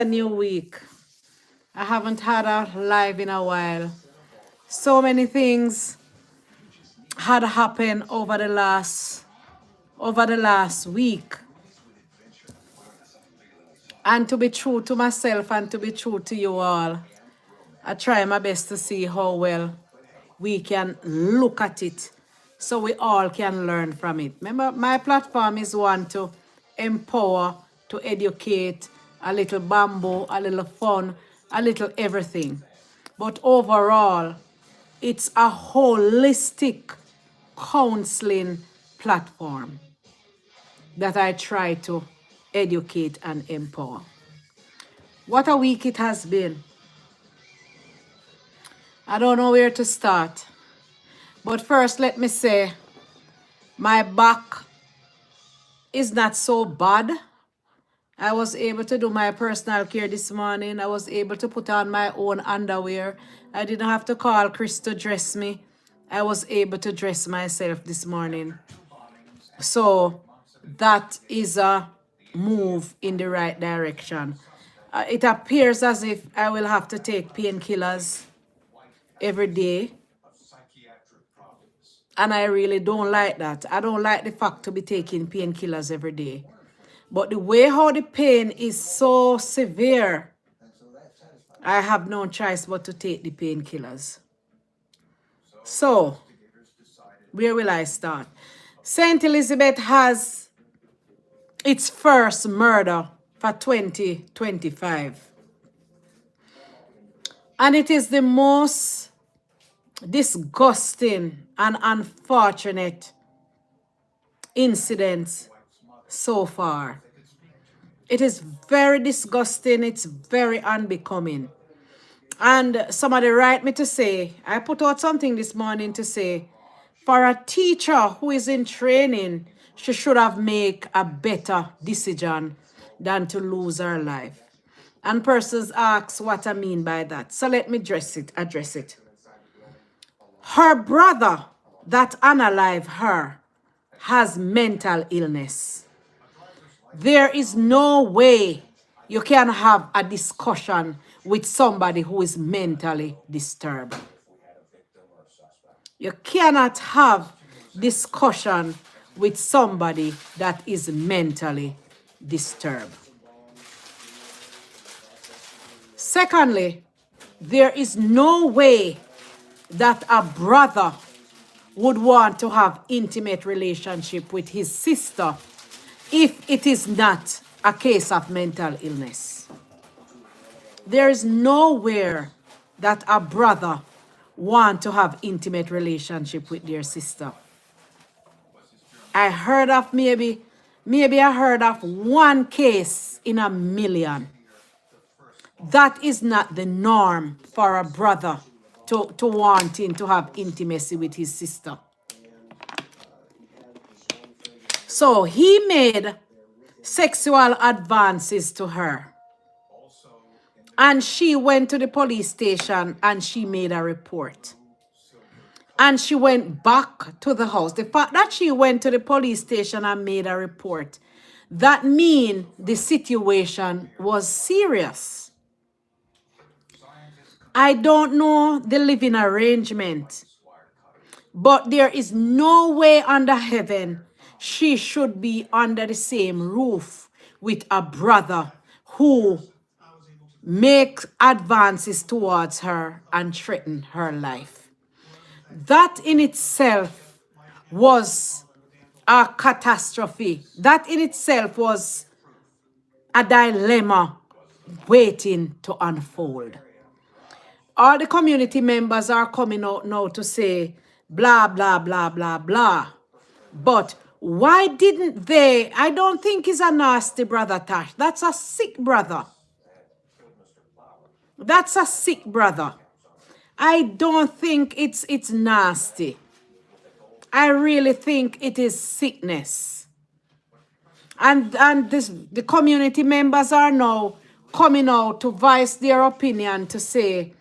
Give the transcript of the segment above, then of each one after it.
A new week. I haven't had a live in a while. So many things had happened over the last week. And to be true to myself and to be true to you all, I try my best to see how well we can look at it so we all can learn from it. Remember, my platform is one to empower, to educate, a little bamboo, a little fun, a little everything. But overall, it's a holistic counseling platform that I try to educate and empower. What a week it has been. I don't know where to start. But first, let me say, my back is not so bad. I was able to do my personal care this morning. I was able to put on my own underwear. I didn't have to call Chris to dress me. I was able to dress myself this morning. So that is a move in the right direction. It appears as if I will have to take painkillers every day. And I really don't like that. I don't like the fact to be taking painkillers every day. But the way how the pain is so severe, I have no choice but to take the painkillers. So, where will I start? St. Elizabeth has its first murder for 2025. And it is the most disgusting and unfortunate incident so far. It is very disgusting. It's very unbecoming. And somebody write me to say, I put out something this morning to say, for a teacher who is in training, she should have made a better decision than to lose her life. And persons ask what I mean by that. So let me address it. Her brother that unalive her has mental illness. There is no way you can have a discussion with somebody who is mentally disturbed. You cannot have discussion with somebody that is mentally disturbed. Secondly, there is no way that a brother would want to have intimate relationship with his sister if it is not a case of mental illness. There is nowhere that a brother want to have intimate relationship with their sister. I heard of maybe I heard of one case in a million. That is not the norm for a brother to wanting to have intimacy with his sister. So he made sexual advances to her. And she went to the police station and she made a report. And she went back to the house. The fact that she went to the police station and made a report, that means the situation was serious. I don't know the living arrangement, but there is no way under heaven she should be under the same roof with a brother who makes advances towards her and threaten her life. That in itself was a catastrophe. That in itself was a dilemma waiting to unfold. All the community members are coming out now to say blah, blah, blah, blah, blah. But why didn't they? I don't think he's a nasty brother, Tash. That's a sick brother. That's a sick brother. I don't think it's nasty. I really think it is sickness. And the community members are now coming out to voice their opinion to say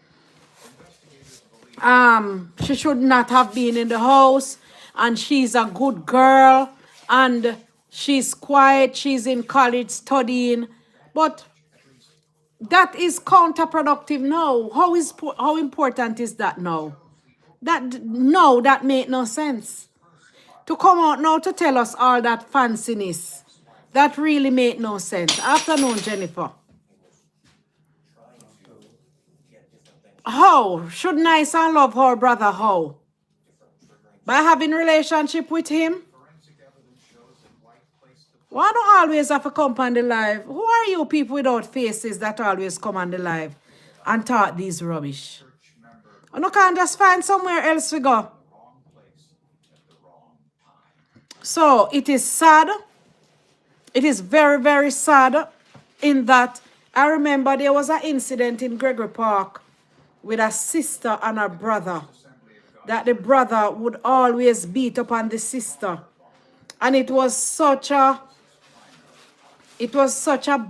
she should not have been in the house and she's a good girl and she's quiet, she's in college studying. But That is counterproductive now. How important is that now? That made no sense. To come out now to tell us all that fanciness, that really made no sense. Afternoon, Jennifer. How? Should nice and love her brother how? By having relationship with him? Why don't always have to come on the live? Who are you people without faces that always come on the live and talk these rubbish? You can't just find somewhere else to go. So it is sad. It is very, very sad in that I remember there was an incident in Gregory Park with a sister and a brother, that the brother would always beat upon the sister. And it was such a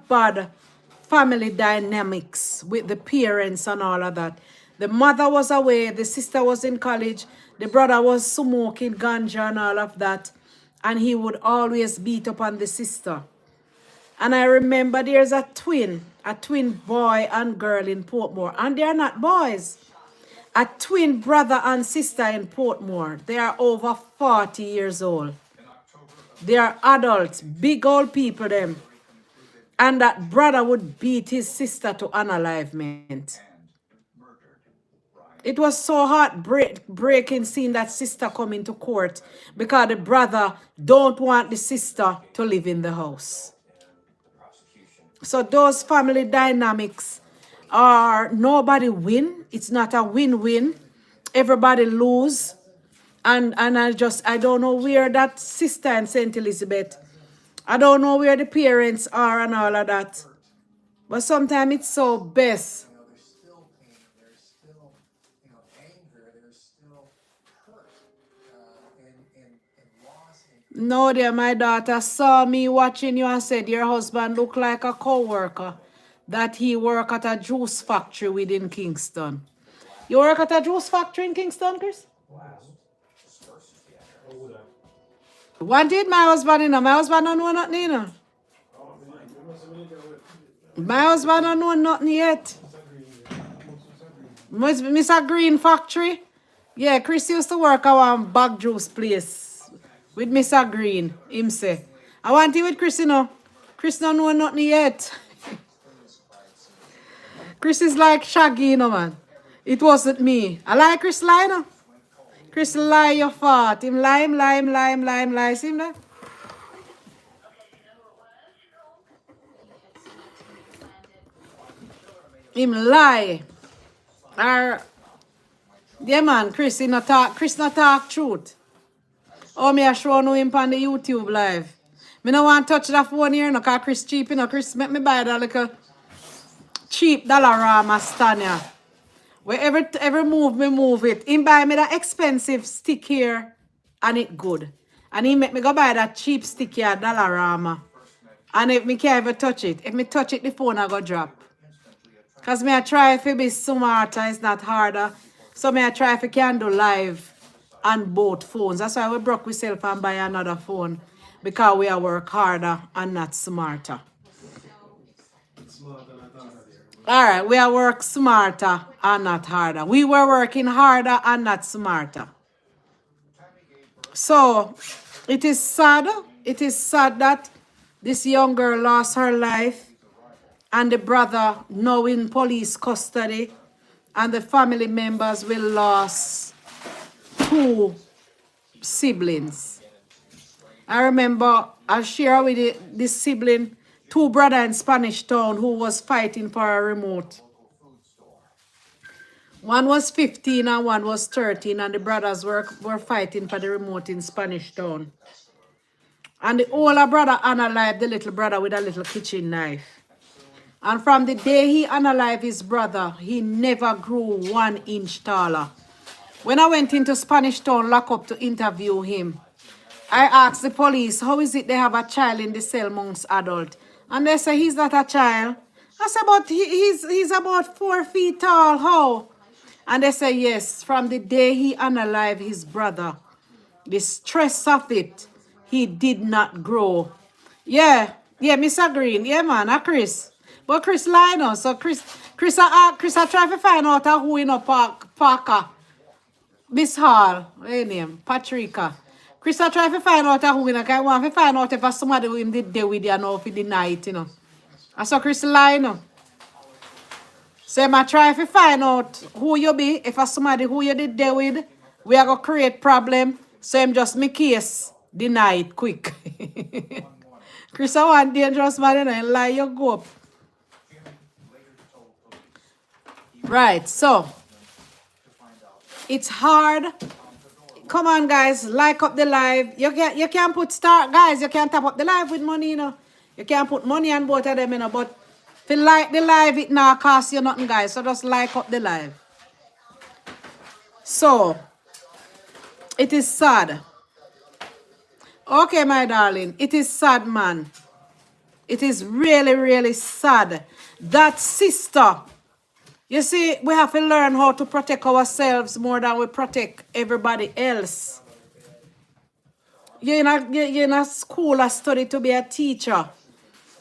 bad family dynamics with the parents and all of that. The mother was away, the sister was in college, the brother was smoking ganja and all of that. And he would always beat upon the sister. And I remember there's a twin boy and girl in Portmore. And they're not boys. A twin brother and sister in Portmore. They are over 40 years old. They are adults, big old people them. And that brother would beat his sister to unalivement. It was so heartbreaking seeing that sister come into court because the brother don't want the sister to live in the house. So those family dynamics are nobody win. It's not a win-win. Everybody lose. And I don't know where that sister in St. Elizabeth, I don't know where the parents are and all of that. But sometimes it's so best. There's still pain, there's still, anger, there's still hurt, and loss. No, dear, my daughter saw me watching you and said your husband looked like a co-worker that he work at a juice factory within Kingston. You work at a juice factory in Kingston, Chris? Wanted my husband, my husband don't know nothing, My husband don't know nothing yet. Mr. Green Factory? Yeah, Chris used to work at one bag juice place with Mr. Green, him say. I want you with Chris, Chris don't know nothing yet. Chris is like Shaggy, man. It wasn't me. I like Chris lie, Chris lie your fart. Him lie. See him there? Him lie. Yeah, man, Chris not talk truth. Oh, me a show no him on the YouTube live. Me no want to touch that phone here, no, cause Chris cheap, Chris make me buy that little cheap Dollarama stand here. Where every move me move it. He buy me that expensive stick here and it good. And he make me go buy that cheap stick here, Dollarama. And if me can't even touch it, if me touch it, the phone I go drop. Because me I try if it be smarter, it's not harder. So me I try if I can do live on both phones. That's why we broke ourselves and buy another phone. Because we are work harder and not smarter. Alright, we are work smarter and not harder. We were working harder and not smarter. So it is sad. It is sad that this young girl lost her life. And the brother now in police custody. And the family members will lose 2 siblings. I remember I share with this sibling 2 brothers in Spanish Town who was fighting for a remote. One was 15 and one was 13, and the brothers were fighting for the remote in Spanish Town. And the older brother unalived the little brother with a little kitchen knife. And from the day he unalived his brother, he never grew 1 inch taller. When I went into Spanish Town lockup to interview him, I asked the police, how is it they have a child in the cell amongst adults? And they say he's not a child. I said, but he's about 4 feet tall. How? And they say, yes, from the day he unalived his brother, the stress of it, he did not grow. Yeah, Mr. Green. Yeah, man, Chris. But Chris lie now. So Chris I try to find out who in a Parker. Miss Hall, her name, Patricia. Chris I try to find out who in a guy want to find out if somebody who him did there with you know if he deny it, you know. I saw Chris lie now. So I try to find out who you be, if somebody who you did there with, we are gonna create problem. So I'm just make case deny it quick. Chris I want dangerous man, you know, and lie you go up. Right, so it's hard. Come on, guys, like up the live. You can't put start, guys. You can't tap up the live with money, you know. You can't put money on both of them, you know. But if you like the live, it now cost you nothing, guys. So just like up the live. So it is sad. Okay, my darling, it is sad, man. It is really, really sad. That sister. You see, we have to learn how to protect ourselves more than we protect everybody else. You're in a school, a study to be a teacher.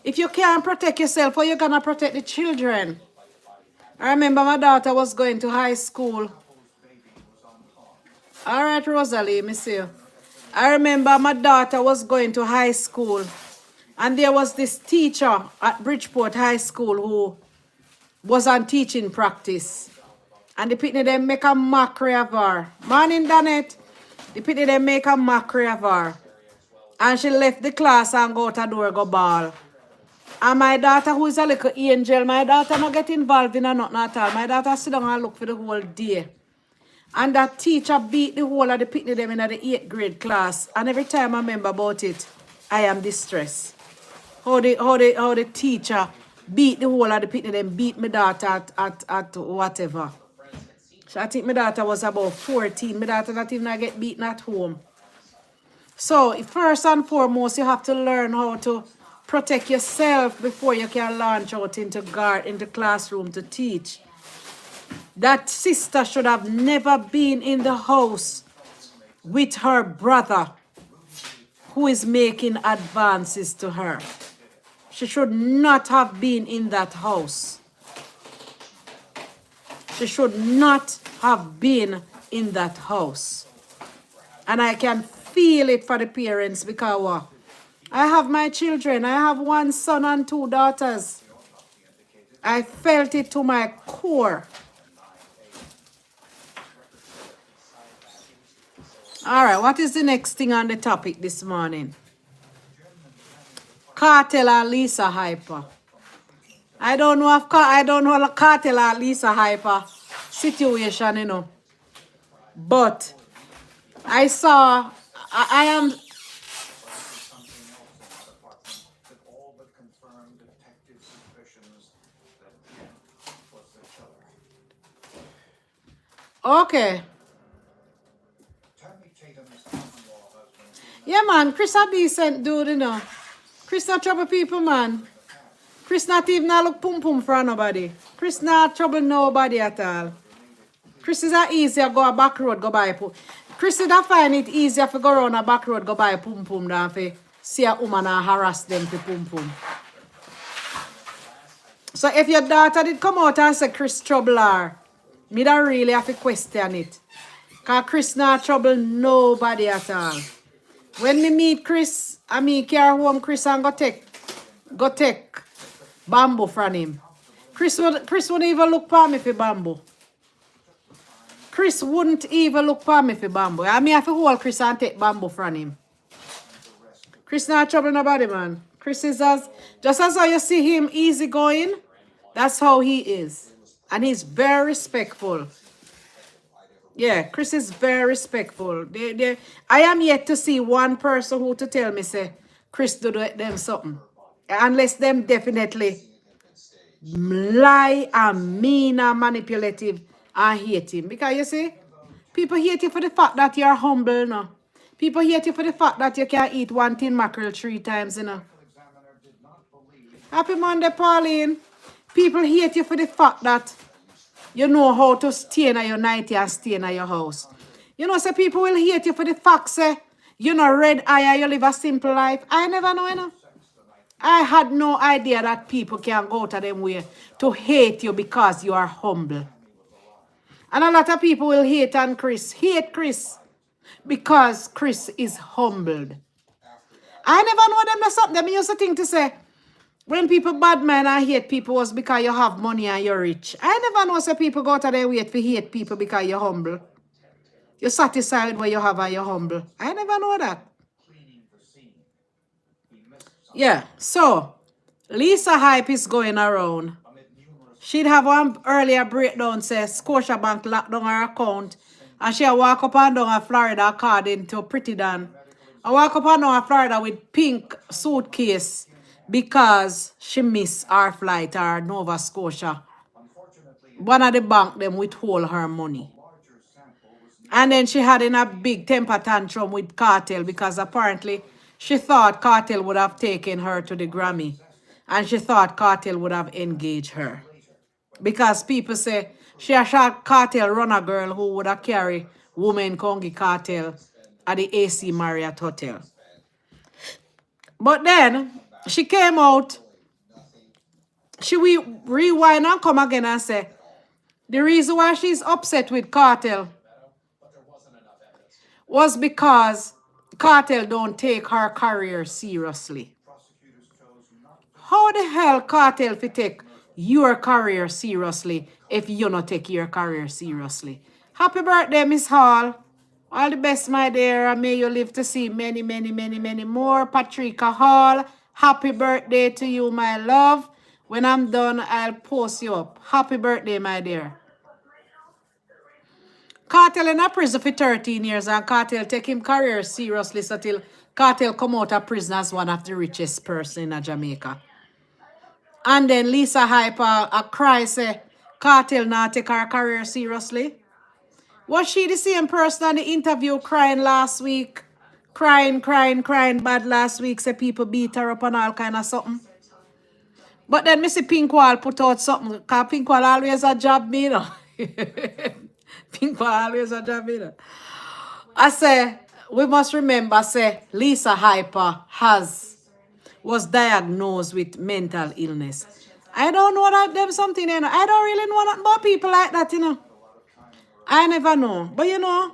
If you can't protect yourself, how are you going to protect the children? I remember my daughter was going to high school. All right, Rosalie, me see you. I remember my daughter was going to high school. And there was this teacher at Bridgeport High School who was on teaching practice. And the pitney them make a mockery of her. Morning, Danette. The pitney them make a mockery of her. And she left the class and go out the door go ball. And my daughter, who is a little angel, my daughter not get involved in nothing at all. My daughter sit down and look for the whole day. And that teacher beat the whole of the pitney them in the 8th grade class. And every time I remember about it, I am distressed. How the teacher beat the whole of the pitney them, beat my daughter at whatever. So I think my daughter was about 14. My daughter not even get beaten at home. So first and foremost, you have to learn how to protect yourself before you can launch out into the classroom to teach. That sister should have never been in the house with her brother who is making advances to her. She should not have been in that house. She should not have been in that house. And I can feel it for the parents because I have my children. I have 1 son and 2 daughters. I felt it to my core. All right, what is the next thing on the topic this morning? Cartel and Lisa Hyper. I don't know Cartel and Lisa Hyper situation, you know. But I saw, I am... Okay. Yeah, man, Chris a decent dude, you know. Chris not trouble people, man. Chris not even look pum pum for nobody. Chris not trouble nobody at all. Chris is easier go a back road, go buy pum. Chris is find it easier to go around a back road, go buy pum pum than to see a woman and harass them for pum pum. So if your daughter did come out and say Chris trouble her, me don't really have to question it. Because Chris not trouble nobody at all. When me meet Chris, I mean carry home Chris and go take bamboo from him. Chris wouldn't even look for me for bamboo. Chris wouldn't even look for me for bamboo. I mean I have to hold Chris and take bamboo from him. Chris not trouble nobody, man. Chris is just as how you see him easygoing, that's how he is. And he's very respectful. Yeah, Chris is very respectful. I am yet to see one person who to tell me, say, Chris do them something. Unless them definitely lie and mean and manipulative and hate him. Because you see, people hate you for the fact that you're humble, you know. People hate you for the fact that you can eat 1 tin mackerel 3 times, you know. Happy Monday, Pauline. People hate you for the fact that you know how to stay in your night and stay in your house. You know, so people will hate you for the fact, say, you know, red eye, you live a simple life. I never know, you know. I had no idea that people can go to them way to hate you because you are humble. And a lot of people will hate on Chris. Hate Chris because Chris is humbled. I never know them or something. Them used to think to say, when people bad man and hate people was because you have money and you're rich. I never know say people go to their way to hate people because you're humble. You're satisfied with what you have and you're humble. I never know that. Yeah, so Lisa hype is going around. She'd have one earlier breakdown says Scotiabank locked down her account and she walk up and down a Florida according to Pretty Dan. I walk up and down a Florida with pink suitcase because she missed her flight or Nova Scotia. One of the bank them withhold her money. And then she had in a big temper tantrum with Cartel because apparently she thought Cartel would have taken her to the Grammy. And she thought Cartel would have engaged her. Because people say she a shot Cartel runner girl who would have carry woman Kongi Cartel at the AC Marriott Hotel. But then she came out, she rewind and come again and say, the reason why she's upset with Cartel was because Cartel don't take her career seriously. How the hell Cartel fi take your career seriously if you not take your career seriously? Happy birthday, Miss Hall. All the best, my dear, and may you live to see many, many, many, many more. Patricia Hall, happy birthday to you, my love. When I'm done, I'll post you up. Happy birthday, my dear. Cartel in a prison for 13 years and Cartel take him career seriously so till Cartel come out of prison as one of the richest person in Jamaica. And then Lisa Hyper cry say Cartel not take her career seriously. Was she the same person on the interview crying last week? Crying bad last week, say people beat her up and all kind of something. But then Missy Pinkwall put out something, because Pinkwall always a job me, you know. Pinkwall always a job me, you know. I say, we must remember, say, Lisa Hyper was diagnosed with mental illness. I don't know that them something, you know. I don't really know nothing about people like that, you know. I never know. But you know,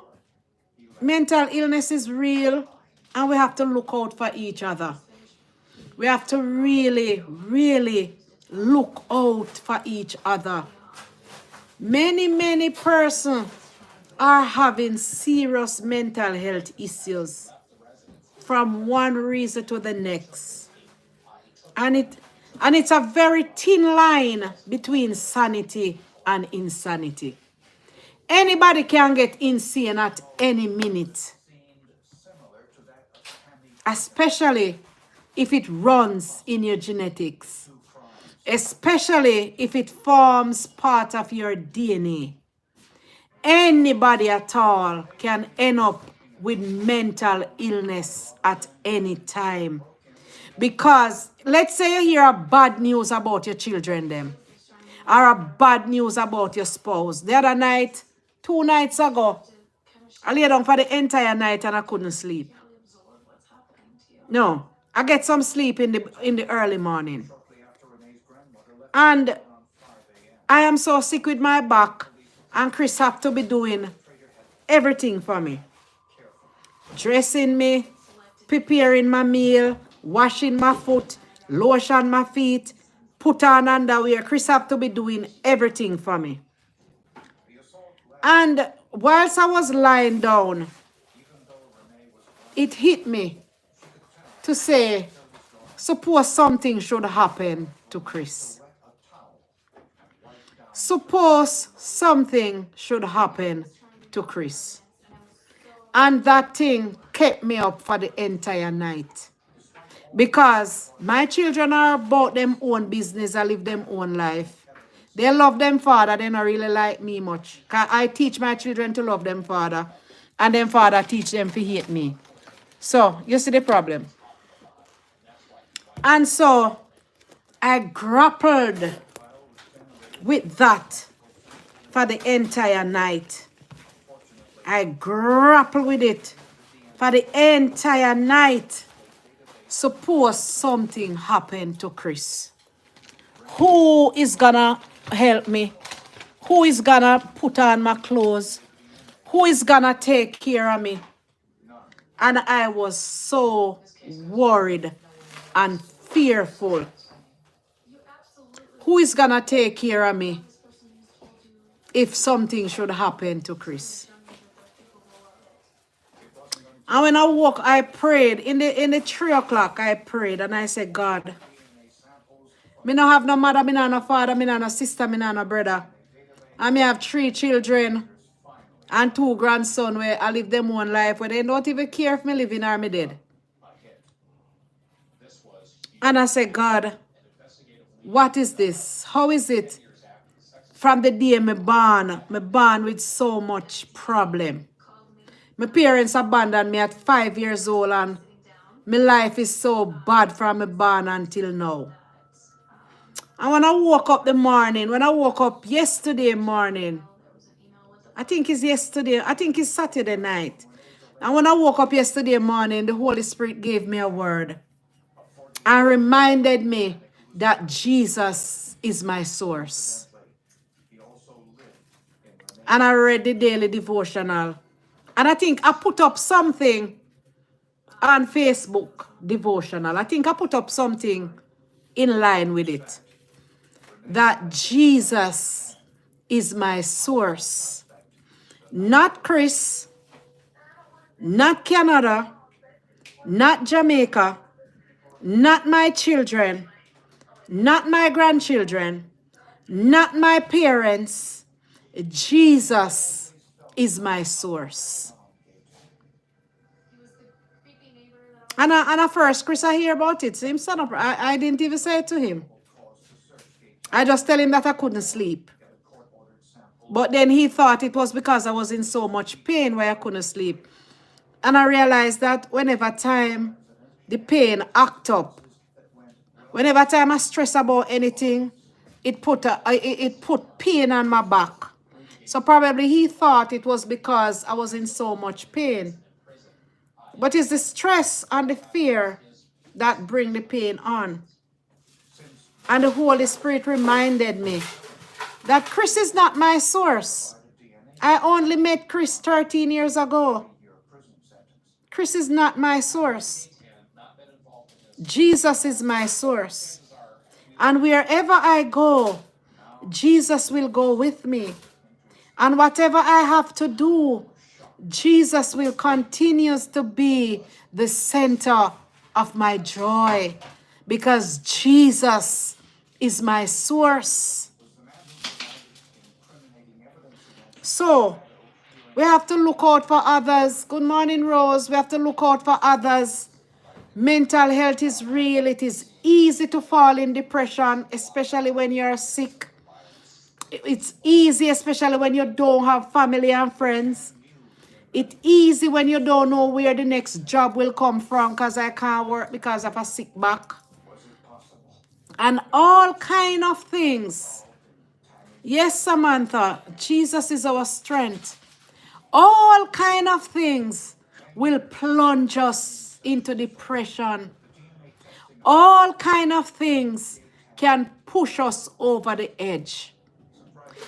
mental illness is real and we have to look out for each other. We have to really, really look out for each other. Many, many persons are having serious mental health issues from one reason to the next. And it's a very thin line between sanity and insanity. Anybody can get insane at any minute, especially if it runs in your genetics, especially if it forms part of your DNA. Anybody at all can end up with mental illness at any time. Because let's say you hear a bad news about your children them, or a bad news about your spouse. The other night, 2 nights ago, I lay down for the entire night and I couldn't sleep. No, I get some sleep in the early morning. And I am so sick with my back, and Chris have to be doing everything for me. Dressing me, preparing my meal, washing my foot, lotion my feet, put on underwear. Chris have to be doing everything for me. And whilst I was lying down, it hit me to say, suppose something should happen to Chris. Suppose something should happen to Chris. And that thing kept me up for the entire night. Because my children are about them own business and live them own life. They love them father, they don't really like me much. Because I teach my children to love them father. And them father teach them to hate me. So, you see the problem. And so, I grappled with that for the entire night. I grappled with it for the entire night. Suppose something happened to Chris. Who is gonna help me? Who is gonna put on my clothes? Who is gonna take care of me? And I was so worried and fearful. Who is gonna take care of me if something should happen to Chris? And when I woke, I prayed. In the 3 o'clock, I prayed and I said, God, me no have no mother, me no have no father, me no have no sister, me no have no brother. And me have 3 children and 2 grandsons where I live them one life where they don't even care if me living or me dead. And I said, God, what is this? How is it? From the day me born with so much problem. My parents abandoned me at 5 years old and my life is so bad from me born until now. And when I woke up yesterday morning, I think it's Saturday night. And when I woke up yesterday morning, the Holy Spirit gave me a word and reminded me that Jesus is my source. And I read the daily devotional. And I think I put up something on Facebook devotional. I think I put up something in line with it. That Jesus is my source. Not Chris, not Canada, not Jamaica, not my children, not my grandchildren, not my parents. Jesus is my source. And at first, Chris, I hear about it. So him son up. I didn't even say it to him. I just tell him that I couldn't sleep. But then he thought it was because I was in so much pain where I couldn't sleep. And I realized that whenever time the pain act up, whenever time I stress about anything, it put pain on my back. So probably he thought it was because I was in so much pain. But it's the stress and the fear that bring the pain on. And the Holy Spirit reminded me that Chris is not my source. I only met Chris 13 years ago. Chris is not my source. Jesus is my source. And wherever I go, Jesus will go with me. And whatever I have to do, Jesus will continue to be the center of my joy because Jesus is my source. So, we have to look out for others. Good morning, Rose. We have to look out for others. Mental health is real. It is easy to fall in depression, especially when you're sick. It's easy, especially when you don't have family and friends. It's easy when you don't know where the next job will come from because I can't work because of a sick back. And all kind of things. Yes, Samantha, Jesus is our strength. All kind of things will plunge us into depression. All kind of things can push us over the edge.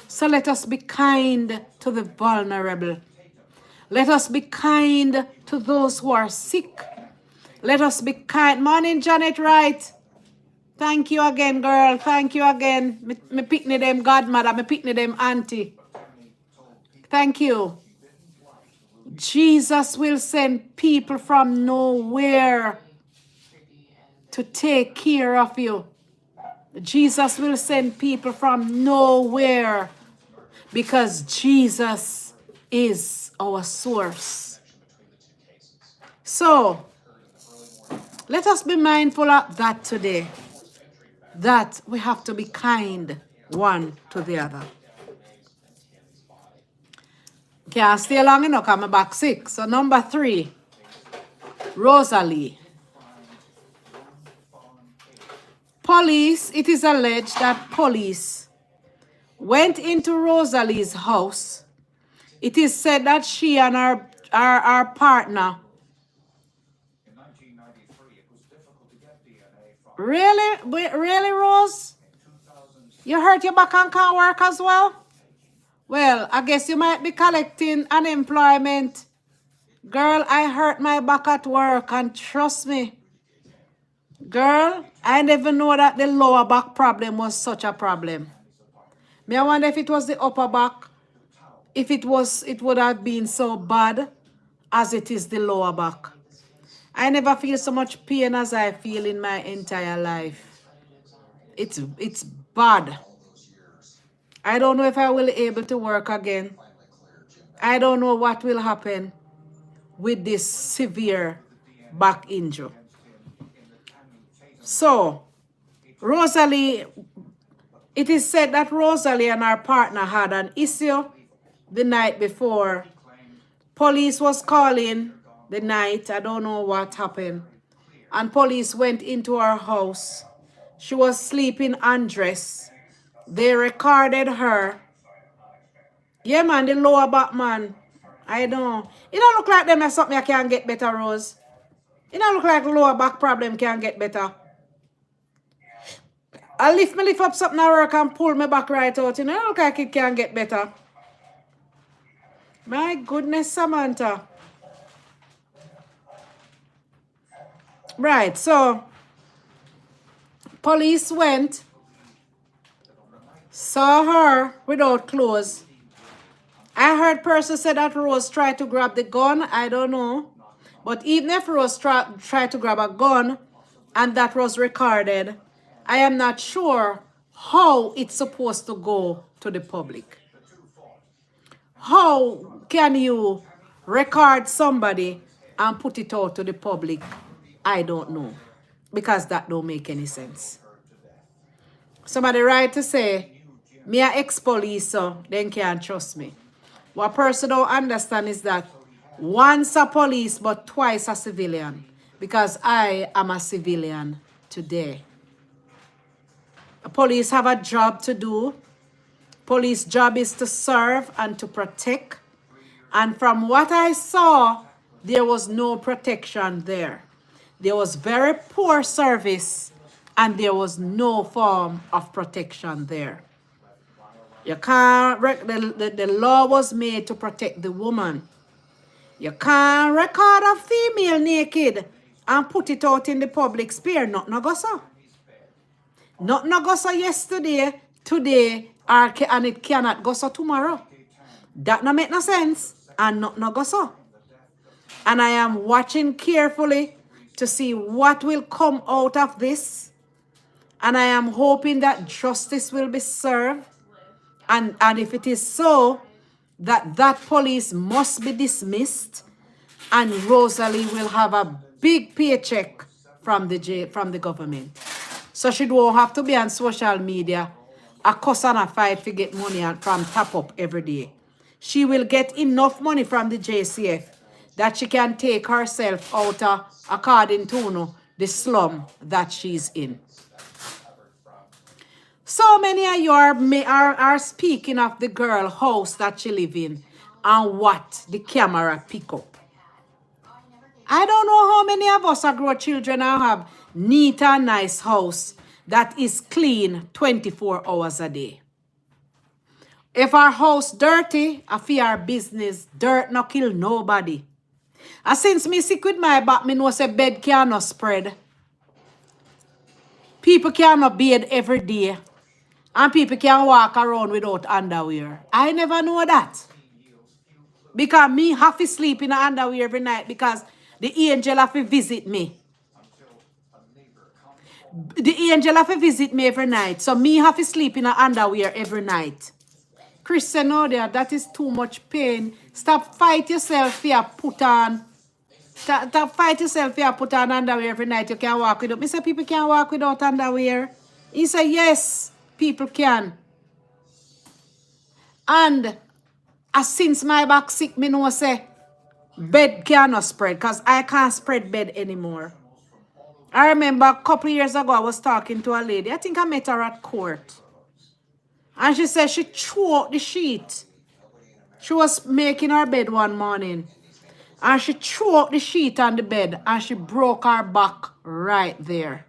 So let us be kind to the vulnerable. Let us be kind to those who are sick. Let us be kind. Morning, Janet Wright. Thank you again, girl. Thank you again. Me picnic them godmother. Me picnic them auntie. Thank you. Jesus will send people from nowhere to take care of you. Jesus will send people from nowhere because Jesus is our source. So, let us be mindful of that today, that we have to be kind one to the other. Can't stay long enough, I'm back 6. So number 3, Rosalie. Police, it is alleged that police went into Rosalie's house. It is said that she and her partner Really? Really, Rose? You hurt your back and can't work as well? Well, I guess you might be collecting unemployment. Girl, I hurt my back at work, and trust me, girl, I never know that the lower back problem was such a problem. Me, I wonder if it was the upper back, if it was, it would have been so bad as it is the lower back. I never feel so much pain as I feel in my entire life. It's bad. I don't know if I will be able to work again. I don't know what will happen with this severe back injury. So, Rosalie, it is said that Rosalie and her partner had an issue the night before. Police was calling the night. I don't know what happened. And police went into her house. She was sleeping undressed. They recorded her. Yeah, man, the lower back, man. I know. It don't look like them as something I can get better, Rose. It don't look like the lower back problem can get better. I lift up something at work and pull me back right out. You know, it don't look like it can get better. My goodness, Samantha. Right, so police went, saw her without clothes. I heard person say that Rose tried to grab the gun. I don't know. But even if Rose tried to grab a gun and that was recorded, I am not sure how it's supposed to go to the public. How can you record somebody and put it out to the public? I don't know. Because that don't make any sense. Somebody right to say, me a ex-police, so then can't trust me. What person don't understand is that once a police, but twice a civilian. Because I am a civilian today. Police have a job to do. Police job is to serve and to protect. And from what I saw, there was no protection there. There was very poor service and there was no form of protection there. You can't, the law was made to protect the woman. You can't record a female naked and put it out in the public sphere. Not no go so. Not no go so yesterday, today, and it cannot go so tomorrow. That no make no sense. And not no go so. And I am watching carefully to see what will come out of this. And I am hoping that justice will be served. And if it is so, that police must be dismissed and Rosalie will have a big paycheck from the government. So she don't have to be on social media, a cuss and a fight to get money from top up every day. She will get enough money from the JCF that she can take herself out of, according to the slum that she's in. So many of you are speaking of the girl house that she live in and what the camera pick up. I don't know how many of us are grow children and have neat and nice house that is clean 24 hours a day. If our house dirty, I fear our business, dirt no kill nobody. And since me sick with my back, me know say bed cannot spread. People cannot bathe every day. And people can walk around without underwear. I never know that. Because me have to sleep in underwear every night because the angel have to visit me. The angel have to visit me every night. So me have to sleep in underwear every night. Christian, no there, that is too much pain. Stop fight yourself here, put on. Stop fight yourself here, put on underwear every night. You can walk without. Me say people can walk without underwear. He said yes. People can. And since my back sick, me know say bed cannot spread because I can't spread bed anymore. I remember a couple years ago I was talking to a lady. I think I met her at court. And she said she threw out the sheet. She was making her bed one morning. And she threw out the sheet on the bed and she broke her back right there.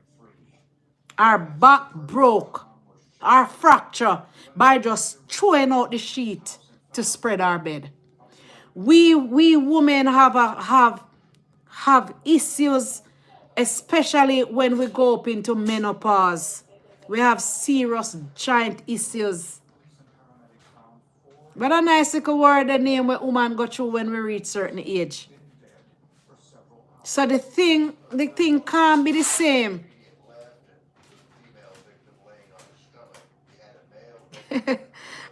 our back broke, our fracture by just throwing out the sheet to spread our bed. We women have issues, especially when we go up into menopause. We have serious giant issues. But a nice little word the name where woman go through when we reach certain age. So the thing can't be the same.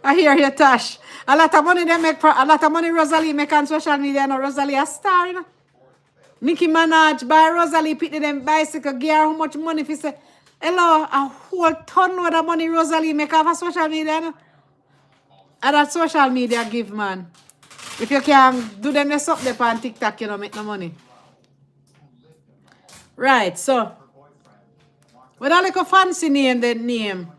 I hear you, Tash. A lot of money they make, a lot of money Rosalie make on social media. No, Rosalie a star, you know. Nicki Minaj buy Rosalie pick them bicycle gear. How much money if you say, hello, a whole ton load of money Rosalie make off of social media, you know. And that social media give, man. If you can do them this up there on TikTok, you know, make no money. Right, so with a little fancy name, the name.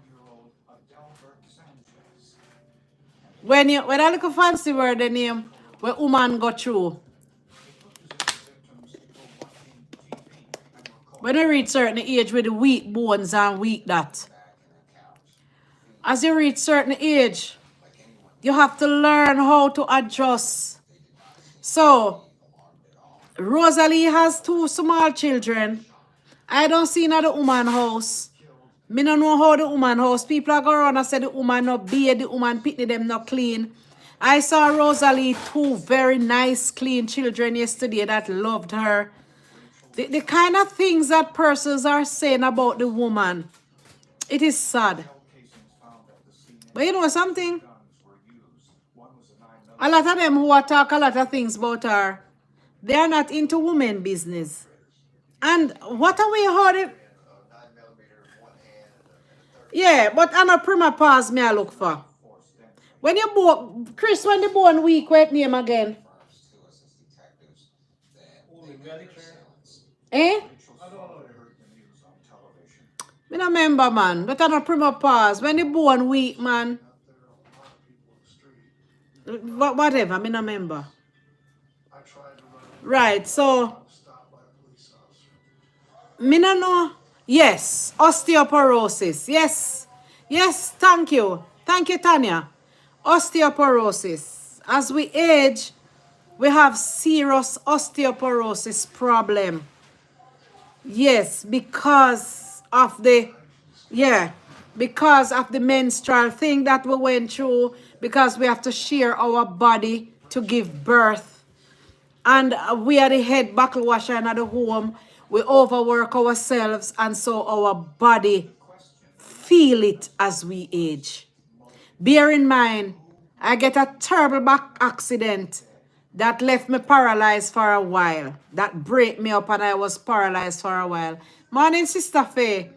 When a little fancy word, the name where woman go through. When you reach certain age with the weak bones and weak that. As you reach certain age, you have to learn how to adjust. So, Rosalie has 2 small children. I don't see another woman house. Me don't know how the woman house. People are going around and say the woman not bathe, the woman pitney them not clean. I saw Rosalie 2 very nice, clean children yesterday that loved her. The kind of things that persons are saying about the woman, it is sad. But you know something? A lot of them who are talk a lot of things about her, they are not into women business. And what are we heard? Yeah, but I'm a prima pause me I look for. When you born, Chris, when you born week, what name again? Eh? I don't remember, man. But I'm a prima pause. When you born week, man. Whatever, I don't remember. Right, so me no know. Yes, osteoporosis. Yes, thank you. Thank you, Tanya. Osteoporosis. As we age, we have serious osteoporosis problem. Yes, because of the menstrual thing that we went through, because we have to share our body to give birth. And we are the head buckle washer in the home. We overwork ourselves, and so our body feel it as we age. Bear in mind, I get a terrible back accident that left me paralyzed for a while. That break me up and I was paralyzed for a while. Morning, Sister Faye.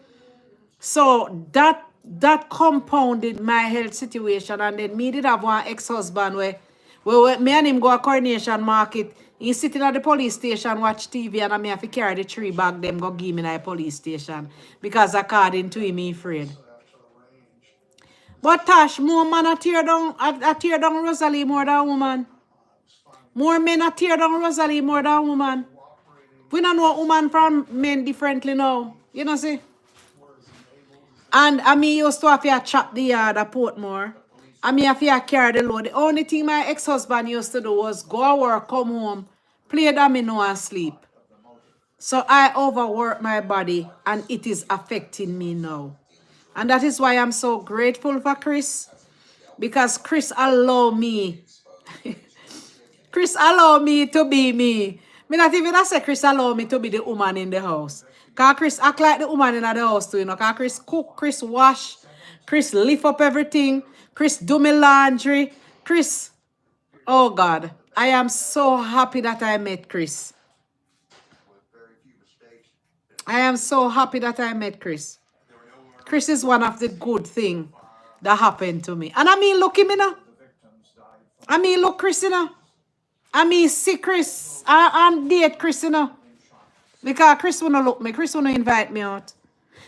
So that compounded my health situation, and then me did have one ex-husband where me and him go a Coronation Market. He sitting at the police station, watch TV, and I have to carry the 3 bag them go give me at the police station. Because according to him, he afraid. But Tash, more man a tear down Rosalie more than woman. More men a tear down Rosalie more than woman. We don't know woman from men differently now. You know, see? And I mean, used to have to chop the yard at Portmore. I mean, have to carry the load. The only thing my ex-husband used to do was go to work, come home, play domino and sleep. So I overwork my body, and it is affecting me now. And that is why I'm so grateful for Chris. Because Chris allowed me. Chris allowed me to be me. Me not even I say Chris allowed me to be the woman in the house. Because Chris act like the woman in the house too, you know. Because Chris cook, Chris wash, Chris lift up everything, Chris do me laundry. Chris, oh God, I am so happy that I met Chris. I am so happy that I met Chris. Chris is one of the good things that happened to me. And I mean, look him, you know. I mean, look Chris, you know. I mean, see Chris. I'm date Chris, you know. Because Chris wanna look me. Chris wanna invite me out.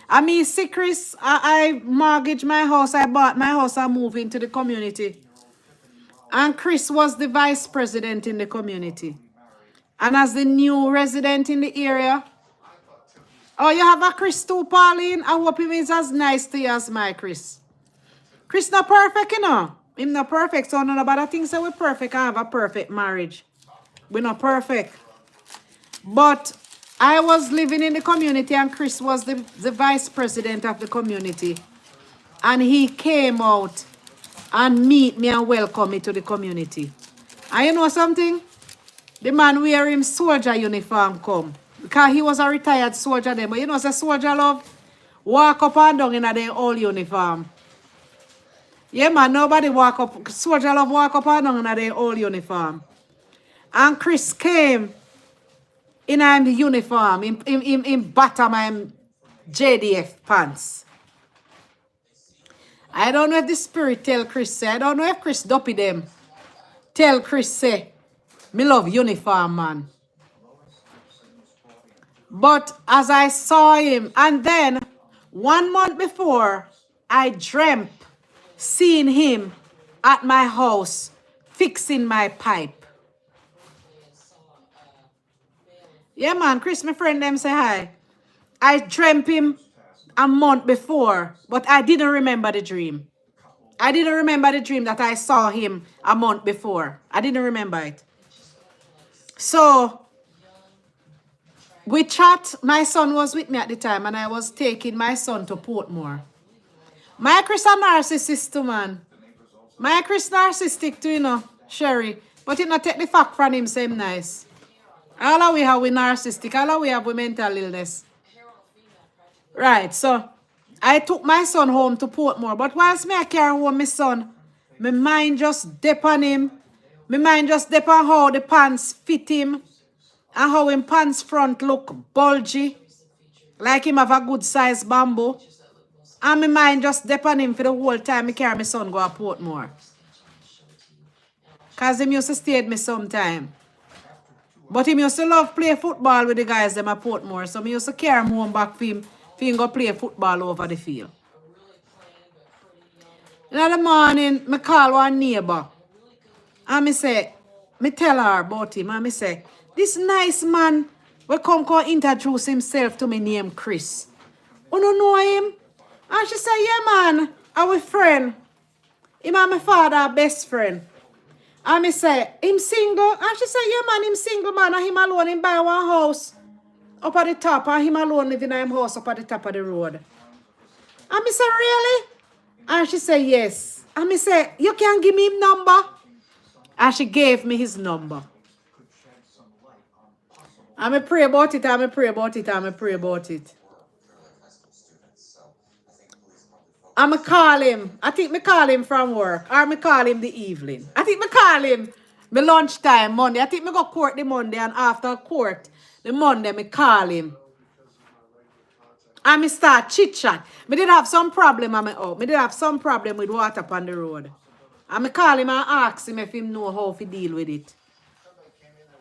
I mean, see Chris, I mortgaged my house. I bought my house and moved into the community. And Chris was the vice president in the community. And as the new resident in the area, Oh, you have a Chris too, Pauline? I hope he is as nice to you as my Chris. Chris not perfect, you know. Him not perfect, so none about the things that we're perfect. I have a perfect marriage. We're not perfect. But I was living in the community and Chris was the vice president of the community. And he came out and meet me and welcome me to the community. And you know something? The man wear him soldier uniform come. Because he was a retired soldier then. But you know, the soldier love walk up and down in their old uniform. Yeah, man, nobody walk up. Soldier love walk up and down in their old uniform. And Chris came in the uniform, in bottom and JDF pants. I don't know if the spirit tell Chris say. I don't know if Chris dopey them. Tell Chris say, me love uniform, man. But as I saw him, and then 1 month before, I dreamt seeing him at my house fixing my pipe. Yeah, man, Chris, my friend, them say hi. I dreamt him a month before, but I didn't remember the dream. I didn't remember the dream that I saw him a month before. I didn't remember it. So, we chat. My son was with me at the time, and I was taking my son to Portmore. My Chris a narcissist too, man. My Chris narcissistic too, you know, Sherry. But you know, take the fact from him, say him nice. All of we have we narcissistic, all of we have we mental illness. Right, so I took my son home to Portmore, but whilst me I carry home my son, my mind just dip on him. My mind just dip on how the pants fit him and how him pants front look bulgy, like him have a good size bamboo. And my mind just dip on him for the whole time I carry my son go to Portmore. Because him used to stay with me sometime. But him used to love play football with the guys them at Portmore. So I used to carry him home back for him go play football over the field. In the morning, I call one neighbor. And me tell her about him. And I say, this nice man will come introduce himself to me name Chris. You don't know him? And she say, yeah, man, our friend. Him and my father best friend. And I say, him single? And she say, yeah, man, him single, man. And him alone, him buy one house up at the top. And him alone living in him house up at the top of the road. And I say, really? And she say, yes. And I say, you can give me his number? And she gave me his number. And I pray about it, and I pray about it, and I pray about it. And I call him. I think I call him from work. Or I call him the evening. I think I call him my lunchtime Monday. I think I go court the Monday, and after court the Monday I call him. And I start chit-chat. I did have some problem at my house. I did have some problem with water upon the road. And I call him and ask him if he know how to deal with it.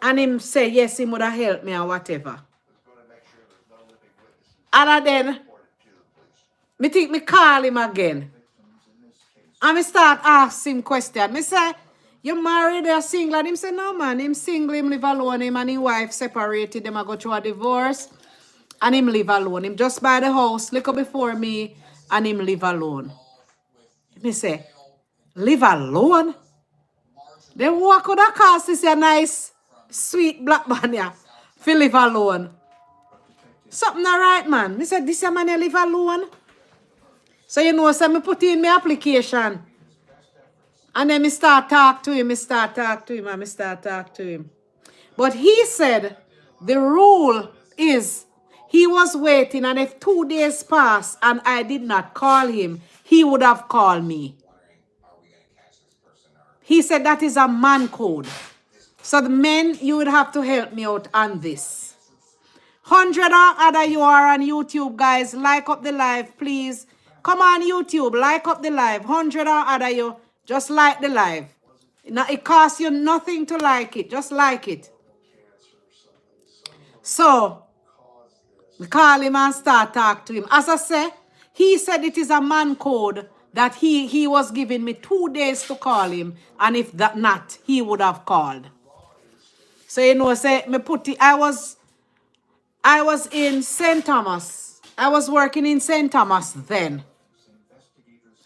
And him say yes, he would have helped me or whatever. And then I think I call him again. And I start asking him questions. I say, you married or single? And him say, no man, him single, him live alone. Him and his wife separated. Them I go through a divorce. And him live alone. Him just buy the house, look up before me, and him live alone. Me say, live alone? Then walk with a car, this a nice, sweet black man here. Fi live alone. Something not right, man. Me say, this a man here live alone? So you know, so me put in my application. And then me start talk to him, and me start talk to him. But he said, the rule is, he was waiting, and if 2 days passed and I did not call him, he would have called me. He said that is a man code. So the men, you would have to help me out on this. 100 or other you are on YouTube, guys. Like up the live, please. Come on YouTube, like up the live. 100 or other you, just like the live. Now, it costs you nothing to like it. Just like it. So, we call him and start talk to him. As I say, he said it is a man code that he was giving me 2 days to call him. And if that not, he would have called. So, you know, say, me put it, I was I was in St. Thomas. I was working in St. Thomas then.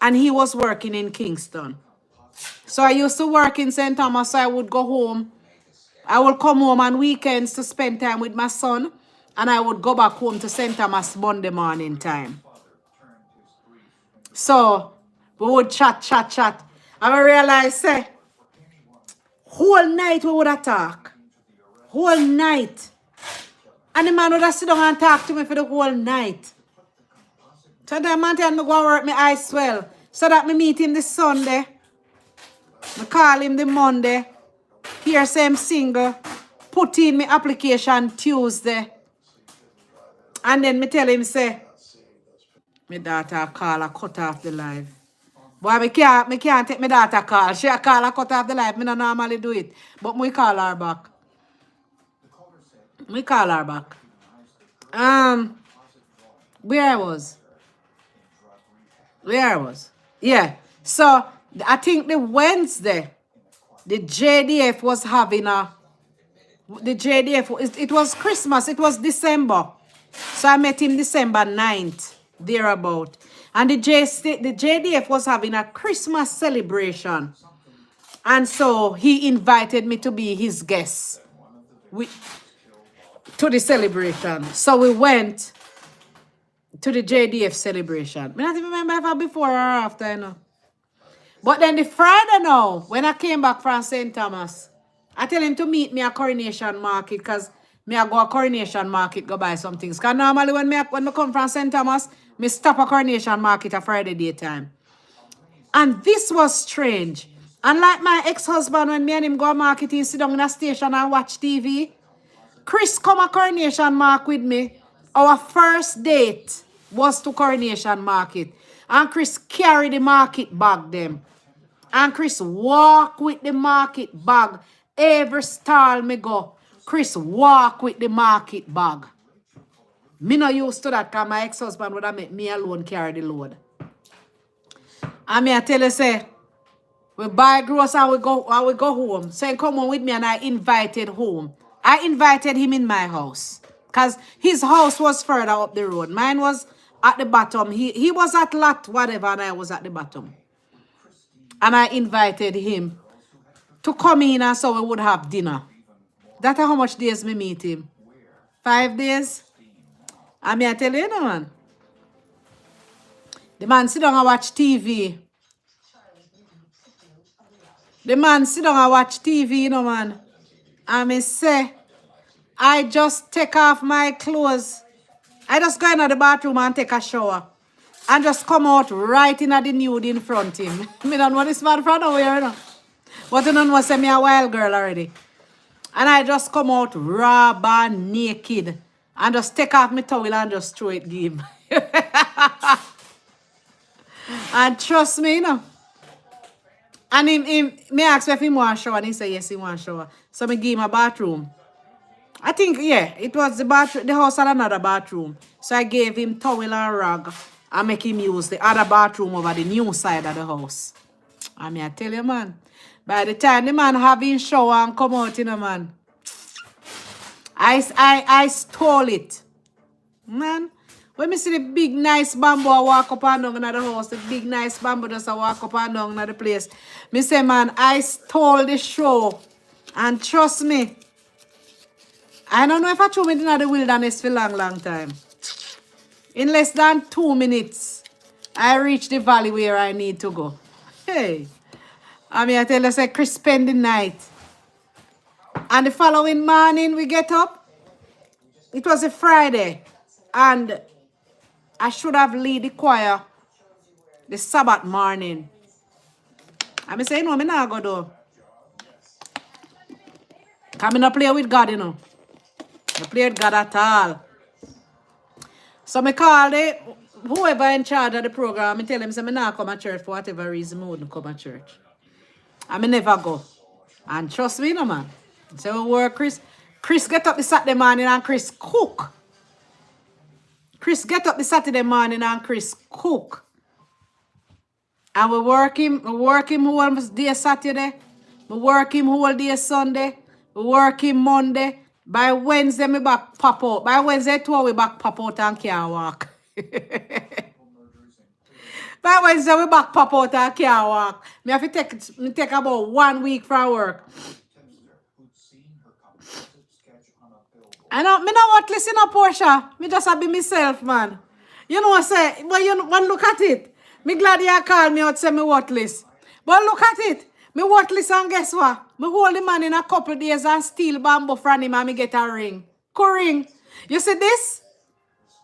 And he was working in Kingston. So I used to work in St. Thomas. So I would go home. I would come home on weekends to spend time with my son. And I would go back home to St. Thomas Monday morning time. So we would chat, chat, chat. And I realized, say, whole night we would talk. Whole night. And the man would sit down and talk to me for the whole night. So that man tell me go and work my eyes swell. So that me meet him this Sunday. I call him the Monday. Here say him single. Put in my application Tuesday. And then me tell him say, my daughter call her cut off the live. Boy, me can't take my daughter call. She a call her cut off the live. Me not normally do it. But we call her back. We call her back. Where I was. Yeah. So I think the Wednesday, the JDF was having it was Christmas, it was December. So I met him December 9th, thereabout. And the JDF was having a Christmas celebration. And so he invited me to be his guest to the celebration. So we went to the JDF celebration. I don't even remember if I before or after, you know. But then the Friday now, when I came back from St. Thomas, I tell him to meet me at Coronation Market because me I go to Coronation Market go buy some things. Because normally when I come from St. Thomas, me stop at Coronation Market at Friday daytime. And this was strange. Unlike my ex-husband, when me and him go to market, he sit down in a station and watch TV. Chris come to Coronation Market with me. Our first date was to Coronation Market. And Chris carry the market bag them. And Chris walk with the market bag. Every stall me go, Chris walk with the market bag. Me not used to that because my ex-husband would have made me alone carry the load. And me I tell you, say, we buy groceries and we go home. So he come on with me and I invited home. I invited him in my house. Because his house was further up the road. Mine was at the bottom. He was at lot whatever and I was at the bottom. And I invited him to come in and so we would have dinner. That's how much days me meet him. 5 days. And me I tell you, no man. The man sit down and watch TV. The man sit down and watch TV, you know, man. And me say, I just take off my clothes. I just go into the bathroom and take a shower. And just come out right in the nude in front of him. Me don't know this man from nowhere, you know. But you don't know, say me a wild girl already. And I just come out raw naked. And just take off my towel and just throw it give him. And trust me, you know. And me ask if he want shower, and he say yes, he want shower. So me give him a bathroom. I think, yeah, it was the bathroom. The house had another bathroom. So I gave him towel and rag and make him use the other bathroom over the new side of the house. I mean, I tell you, man, by the time the man have his shower and come out, you know, man, I stole it. Man, when me see the big nice bamboo I walk up and down in the house, the big nice bamboo just I walk up and down in the place, me say, man, I stole the show. And trust me, I don't know if I threw me in the wilderness for a long time. In less than 2 minutes, I reach the valley where I need to go. Hey, I mean, I tell you, say, Chris spend the night. And the following morning, we get up. It was a Friday. And I should have lead the choir the Sabbath morning. I say, no, I'm not going to do. Come in play with God, you know. I play with God at all. So I call whoever in charge of the program, I tell him, I'm not come to church for whatever reason, I wouldn't come to church. I never go. And trust me, no man. So we work, Chris get up the Saturday morning and Chris cook. Chris get up the Saturday morning and Chris cook. And we work him whole day Saturday. We work him whole day Sunday. We work him Monday. By Wednesday, me back pop out. By Wednesday, 2 we back pop out and can't walk. By Wednesday, we back pop out and can't walk. Me have to take about 1 week from work. I know, me not what listen to Portia. Me just have be myself, man. You know what I say? But you know, look at it. Me glad you call me out say me worthless. But look at it. Me worthless and guess what? Me hold the man in a couple of days and steal bamboo from him and me get a ring. Ring. You see this?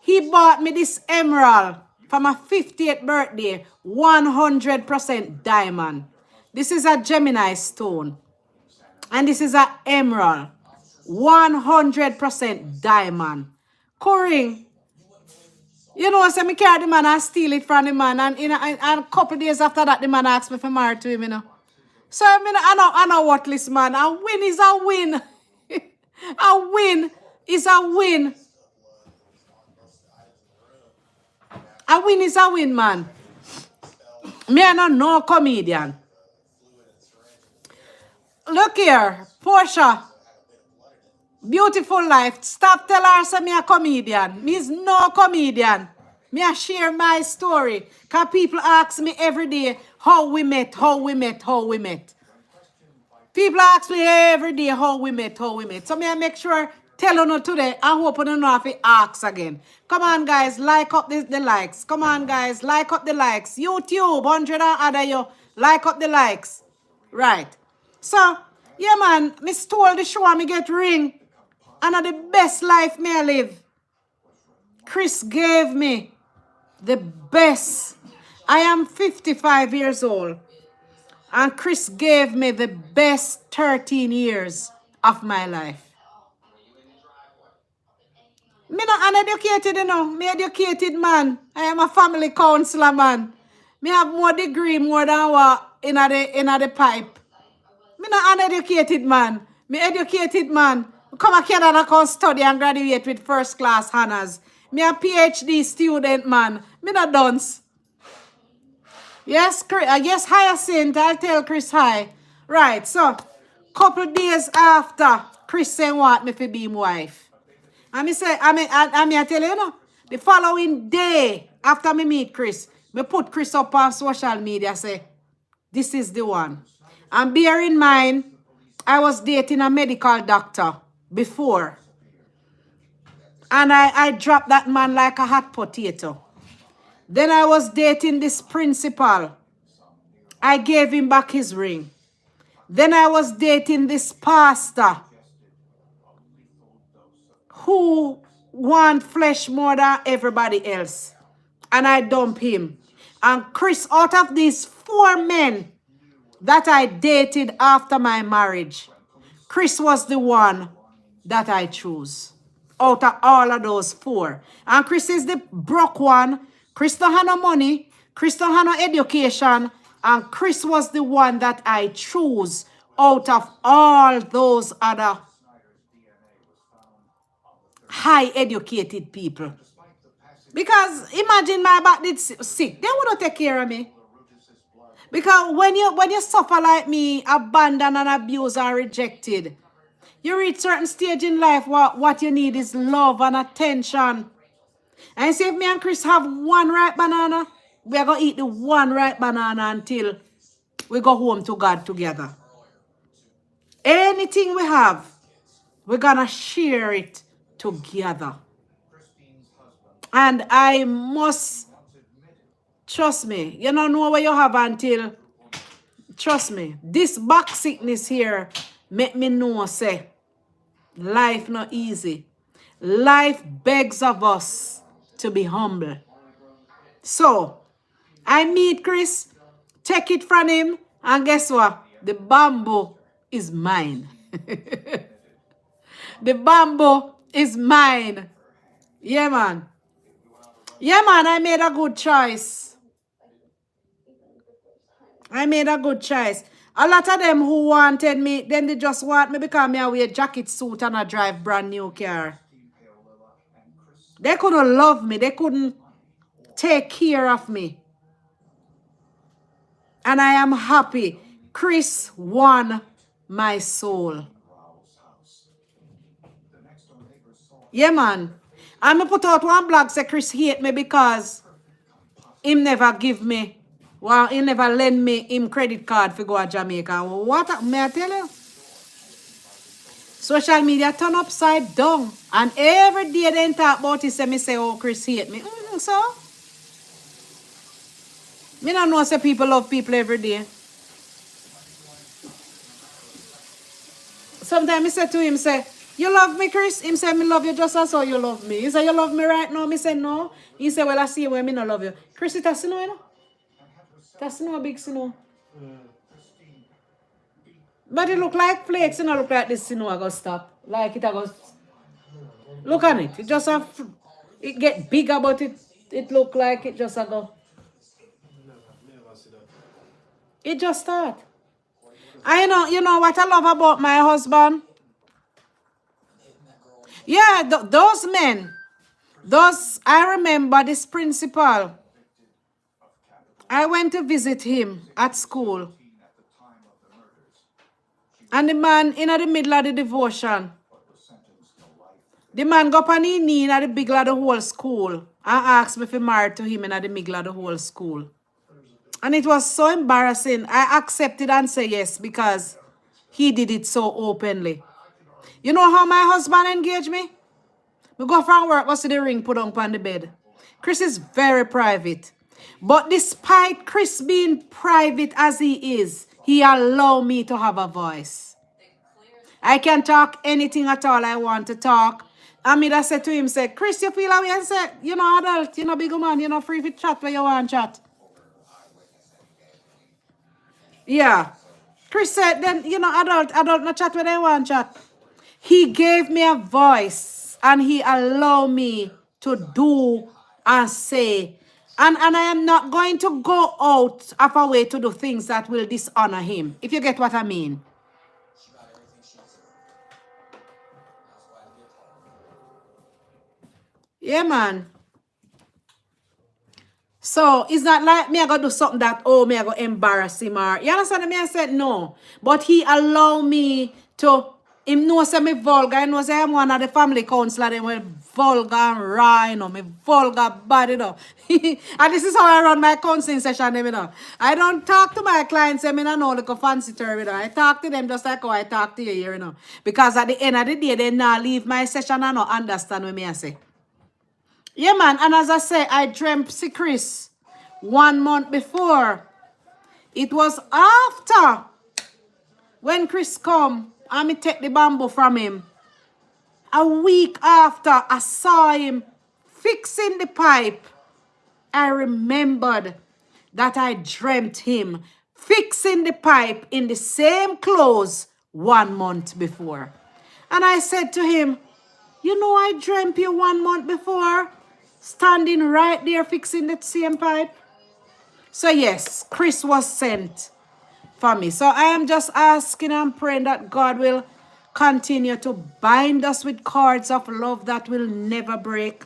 He bought me this emerald for my 50th birthday. 100% diamond. This is a Gemini stone. And this is an emerald. 100% diamond. Ring. You know, so me carry the man and steal it from the man. And a couple days after that, the man asked me for marry to him, you know. So I know worthless man. A win is a win. A win is a win. A win is a win, man. Me I not no comedian. Look here, Portia. Beautiful life. Stop telling her say me a comedian. Me is no comedian. Me a share my story. Cause people ask me every day how we met, how we met, how we met. People ask me every day how we met, how we met. So me I make sure tell you today. I hope you don't know if it asks again. Come on, guys, like up the likes. Come on, guys, like up the likes. YouTube, 100 and other you. Like up the likes. Right. So, yeah, man, me stole the show and me get ring. And the best life me I live. Chris gave me the best. I am 55 years old. And Chris gave me the best 13 years of my life. Me not uneducated, you know. Me educated man. I am a family counselor, man. Me have more degree, more than what in the pipe. Me not uneducated man. Me educated man. Come to Canada, come study and graduate with first class honors. Me a PhD student man. Me not dunce. Yes, yes, Hyacinth. I'll tell Chris hi. Right, so couple days after Chris said want me to be my wife. And me say, I tell you, know, the following day after me meet Chris, me put Chris up on social media, say, this is the one. And bear in mind, I was dating a medical doctor before. And I dropped that man like a hot potato. Then I was dating this principal. I gave him back his ring. Then I was dating this pastor who want flesh more than everybody else. And I dump him. And Chris, out of these 4 men that I dated after my marriage, Chris was the one that I chose. Out of all of those 4. And Chris is the broke one. Chris don't have no money. Chris don't have no education. And Chris was the one that I chose out of all those other high educated people. Because imagine my back did sick. They wouldn't take care of me. Because when you suffer like me, abandoned and abused and rejected, you reach certain stage in life what you need is love and attention. And you see if me and Chris have one ripe banana, we are going to eat the one ripe banana until we go home to God together. Anything we have, we're going to share it together. And I must, trust me, you don't know what you have until, trust me, this back sickness here make me know, say, life not easy. Life begs of us to be humble. So, I meet Chris, take it from him, and guess what? The bamboo is mine. The bamboo is mine. Yeah, man. Yeah, man, I made a good choice. I made a good choice. A lot of them who wanted me, then they just want me because I wear jacket suit and I drive brand new car. They couldn't love me. They couldn't take care of me. And I am happy. Chris won my soul. Yeah, man. I'm going to put out one blog say Chris hate me because him never give me, well, he never lend me him credit card for go to Jamaica. What may I tell you? Social media turn upside down. And every day they talk about it, say me say, oh, Chris hate me. So, me don't know say people love people every day. Sometimes I say to him, say, you love me, Chris? Him say, me love you just as how you love me. He say, you love me right now? Me say, no. He say, well, I see where me not love you. Chris, it's a snow, you know? That's snow, big snow. But it look like flakes, it don't look like this snow I go stop. Like it go. Look at it. It just have, it get bigger, but it look like it just a go. It just start. I know, you know what I love about my husband? Yeah, those men, I remember this principal. I went to visit him at school. And the man, in the middle of the devotion, the man go up on his knee in the middle of the whole school and asked me if I married to him in the middle of the whole school. And it was so embarrassing. I accepted and said yes because he did it so openly. You know how my husband engaged me? We go from work, go see the ring put on the bed. Chris is very private. But despite Chris being private as he is, he allowed me to have a voice. I can talk anything at all I want to talk. Amida said to him, say, Chris, you feel away? And said, you know, adult, you know, big man, you know, free to chat where you want to chat. Yeah. Chris said, then, you know, adult, no chat where they want to chat. He gave me a voice and he allowed me to do and say. And I am not going to go out of a way to do things that will dishonor him, if you get what I mean. Yeah, man. So, it's not like me I go do something that, oh, me I go embarrass him or, you understand me? I said no. But he allowed me to, him know say me vulgar, he know say I'm one of the family counselor, them with vulgar and raw, you know, me vulgar bad, you know. And this is how I run my counseling session, you know. I don't talk to my clients, I mean, I know like a fancy term, you know. I talk to them just like how I talk to you here, you know. Because at the end of the day, they not leave my session and not understand what me I say. Yeah, man. And as I say, I dreamt see Chris 1 month before. It was after when Chris come and me take the bamboo from him. A week after I saw him fixing the pipe, I remembered that I dreamt him fixing the pipe in the same clothes 1 month before. And I said to him, you know I dreamt you 1 month before, standing right there fixing that same pipe. So yes, Chris was sent for me. So I am just asking and praying that God will continue to bind us with cords of love that will never break.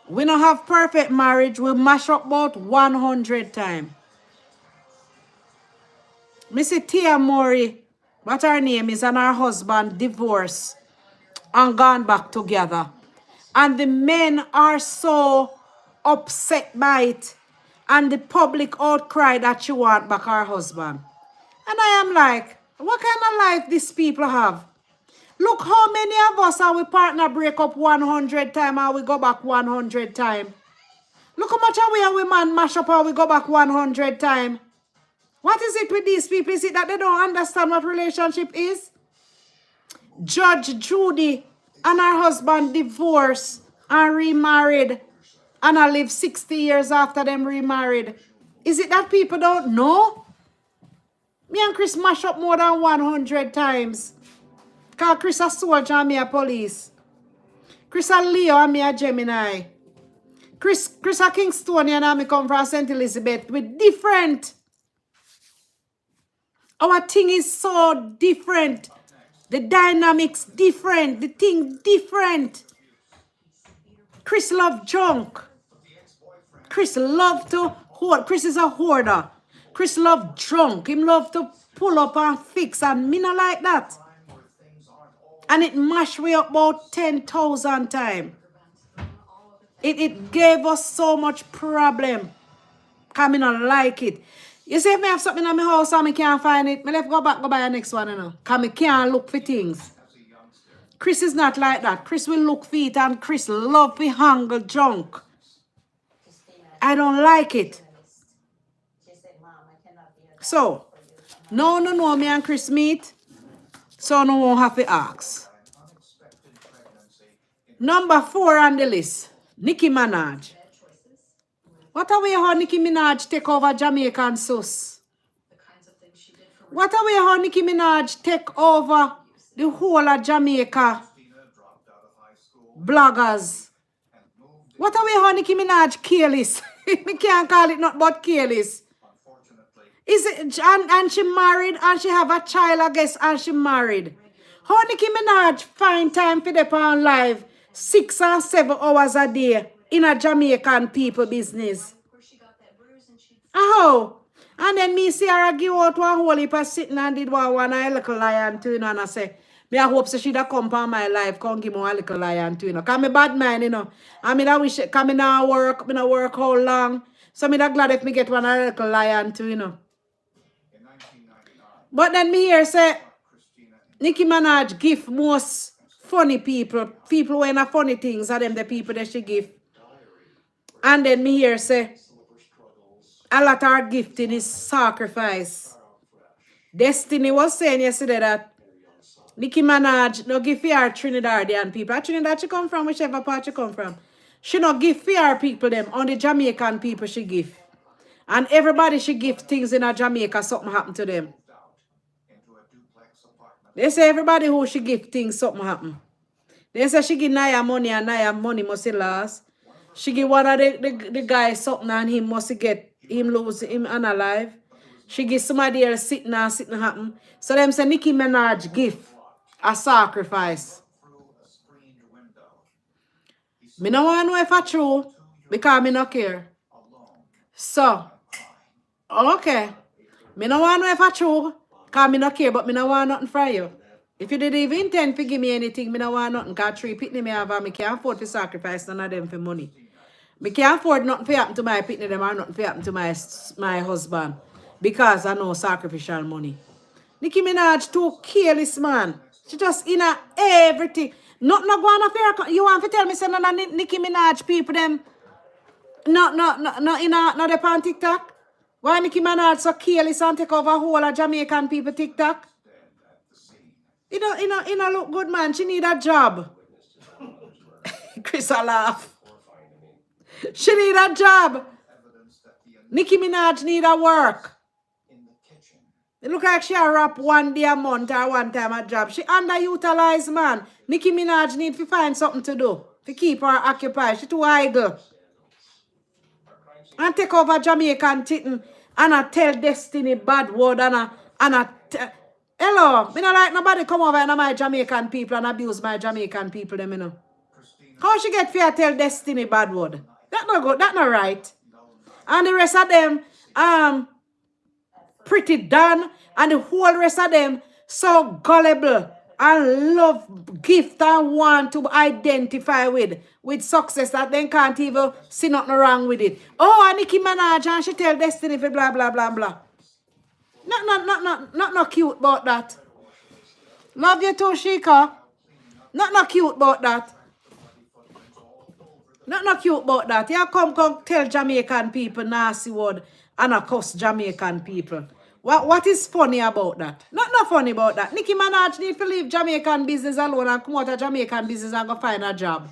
We don't have perfect marriage. We mash up about 100 times. Missy Tia Mori, what her name is, and her husband divorced and gone back together. And the men are so upset by it. And the public outcry that she want back her husband. And I am like, what kind of life these people have? Look how many of us our partner break up 100 times and we go back 100 times. Look how much we and we man mash up and we go back 100 times. What is it with these people? Is it that they don't understand what relationship is? Judge Judy and her husband divorced and remarried. And I live 60 years after them remarried. Is it that people don't know? Me and Chris mash up more than 100 times. Because Chris a soldier and me a police. Chris a Leo and me a Gemini. Chris a Kingstonian and me come from St. Elizabeth. We're different. Our thing is so different. The dynamics different. The thing different. Chris love junk. Chris love to hoard. Chris is a hoarder. Chris love drunk. Him love to pull up and fix. And me not like that. And it mashed me up about 10,000 times. It gave us so much problem. Because I don't like it. You see, if I have something in my house and I can't find it, I left go back, go buy the next one, you know. Because I can't look for things. Chris is not like that. Chris will look for it and Chris love to handle junk. I don't like it. So, no, me and Chris meet. So no one have to ask. Number 4 on the list, Nicki Minaj. What are we how Nicki Minaj take over Jamaican sus? What are we how Nicki Minaj take over the whole of Jamaica bloggers? What are we how Nicki Minaj careless? We can't call it not but careless. Is it and she married and she have a child, I guess, and she married. How Nicki Minaj find time for the on live 6 or 7 hours a day in a Jamaican people business? How? And then me see her give out one whole heap of sitting and did one a little lion to, you know, and I say, me I hope so she'd come on my life, come give me a little lion to, you know. Cause me bad man, you know. I mean I wish cause me not work how long. So me not glad if me get one a little lion to, you know. But then me hear say Nicki Minaj give most funny people who in a funny things are them the people that she give. And then me hear say a lot of her gifting is sacrifice. Destiny was saying yesterday that Nicki Minaj no give for her Trinidadian people. At Trinidad she come from, whichever part she come from. She no give for her people them, on the Jamaican people she give. And everybody she give things in a Jamaica, something happen to them. They say everybody who she give things, something happen. They say she give Naya money and Naya money must last. She give one of the guys something and him must get him lose him unalive. She give somebody else sitting happen. So them say Nicki Minaj give a sacrifice. Me no want to know if it's true because me no care. So, okay. Me no want to know if it's true because me no care, but me no want nothing from you. If you didn't even intend to give me anything, me no want nothing. Because 3 pitney me have and me can't afford to sacrifice none of them for money. Me can't afford nothing to happen to my pitney them or nothing to happen to my husband. Because I know sacrificial money. Nicki Minaj too careless, man. She just in a everything. Not go on affair. You want to tell me say none of Nicki Minaj people them not they on TikTok? Why Nicki Minaj so careless and take over whole of Jamaican people TikTok? You know, look good, man. She need a job. Chris a laugh. She need a job. Nicki Minaj need a work. It look like she a rap one day a month or one time a job. She underutilized, man. Nicki Minaj need to find something to do. To keep her occupied. She too idle. And take over Jamaican titting and I tell Destiny bad word and hello, me not like nobody come over and my Jamaican people and abuse my Jamaican people them, you know. How she get fear tell Destiny bad word? That not good, that not right. And the rest of them, pretty done, and the whole rest of them so gullible and love gift and want to identify with success that they can't even see nothing wrong with it. Oh, and Nicki Minaj and she tell Destiny for blah blah blah blah. Not cute about that. Love you too, Shika. Not cute about that. Not cute about that. You come tell Jamaican people nasty word and a cuss Jamaican people. What is funny about that? Not funny about that. Nicki Minaj need to leave Jamaican business alone and come out of Jamaican business and go find a job.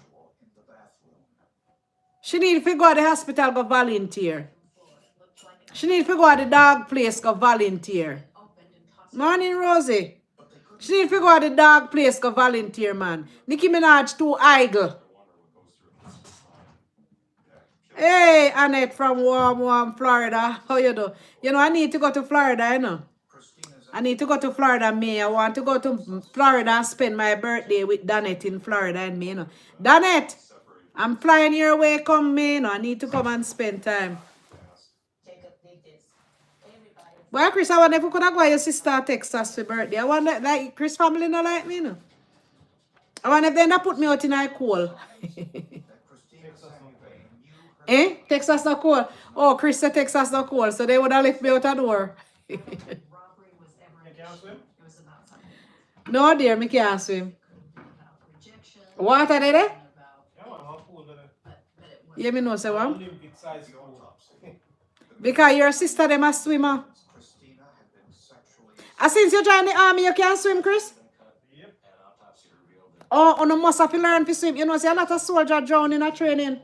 She need to go to the hospital go volunteer. She need to go to the dog place go volunteer. Morning, Rosie. She need to go to the dog place go volunteer, man. Nicki Minaj too idle. Hey, Annette from warm Florida. How you do? You know, I need to go to Florida, you know. I need to go to Florida, me. I want to go to Florida and spend my birthday with Danette in Florida and me, you know. Danette, I'm flying your way, come me, you know. I need to come and spend time. Well, Chris, I wonder if we could have got your sister text us for birthday. I wonder, like, Chris family not like me, you know. I wonder if they end up put me out in a coal. Eh? Texas not cold. Oh, Chris said Texas not cold, so they would have left me out a door. No, dear, me can't swim. Water there? Yeah, me know, say what? Because your sister, them a swimmer. Since you join the army, you can't swim, Chris? Oh, you must have to learn to swim. You know, say a lot of soldiers drown in a training.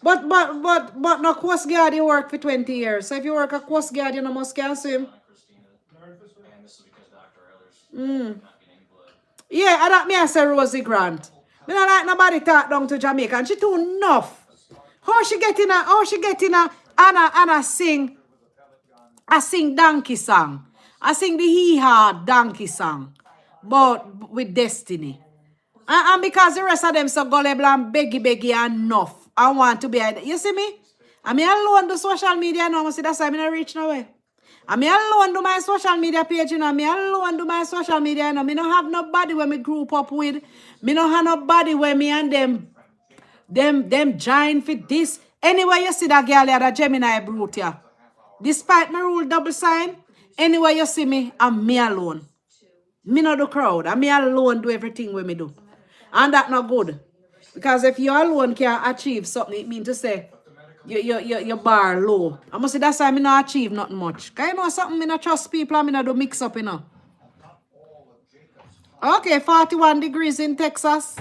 But no Coast Guard you work for 20 years. So if you work at Coast Guard, you know must can swim. Yeah, I that me I say Rosie Grant. Me not like nobody talk down to Jamaica and she too enough. How she getting a Anna sing. I sing donkey song. I sing the hee-haw donkey song. But with destiny. And because the rest of them so gullible and beggy enough. I want to be. You see me? I mean alone do social media now. See that's why I'm not reach nowhere. I mean alone do my social media page, you know. Me alone do my social media, you know. Me don't have nobody where me group up with. Me don't have nobody where me and them join for this. Anyway, you see that girl here, that Gemini brute here. Despite my rule double sign, anyway you see me, I'm me alone. Me not the crowd. And me alone do everything with me do. And that not good. Because if you alone can achieve something, it means to say your bar low. I must say that's why I not achieve nothing much. Because you know something, I not trust people and I not do mix up, you know. Okay, 41 degrees in Texas.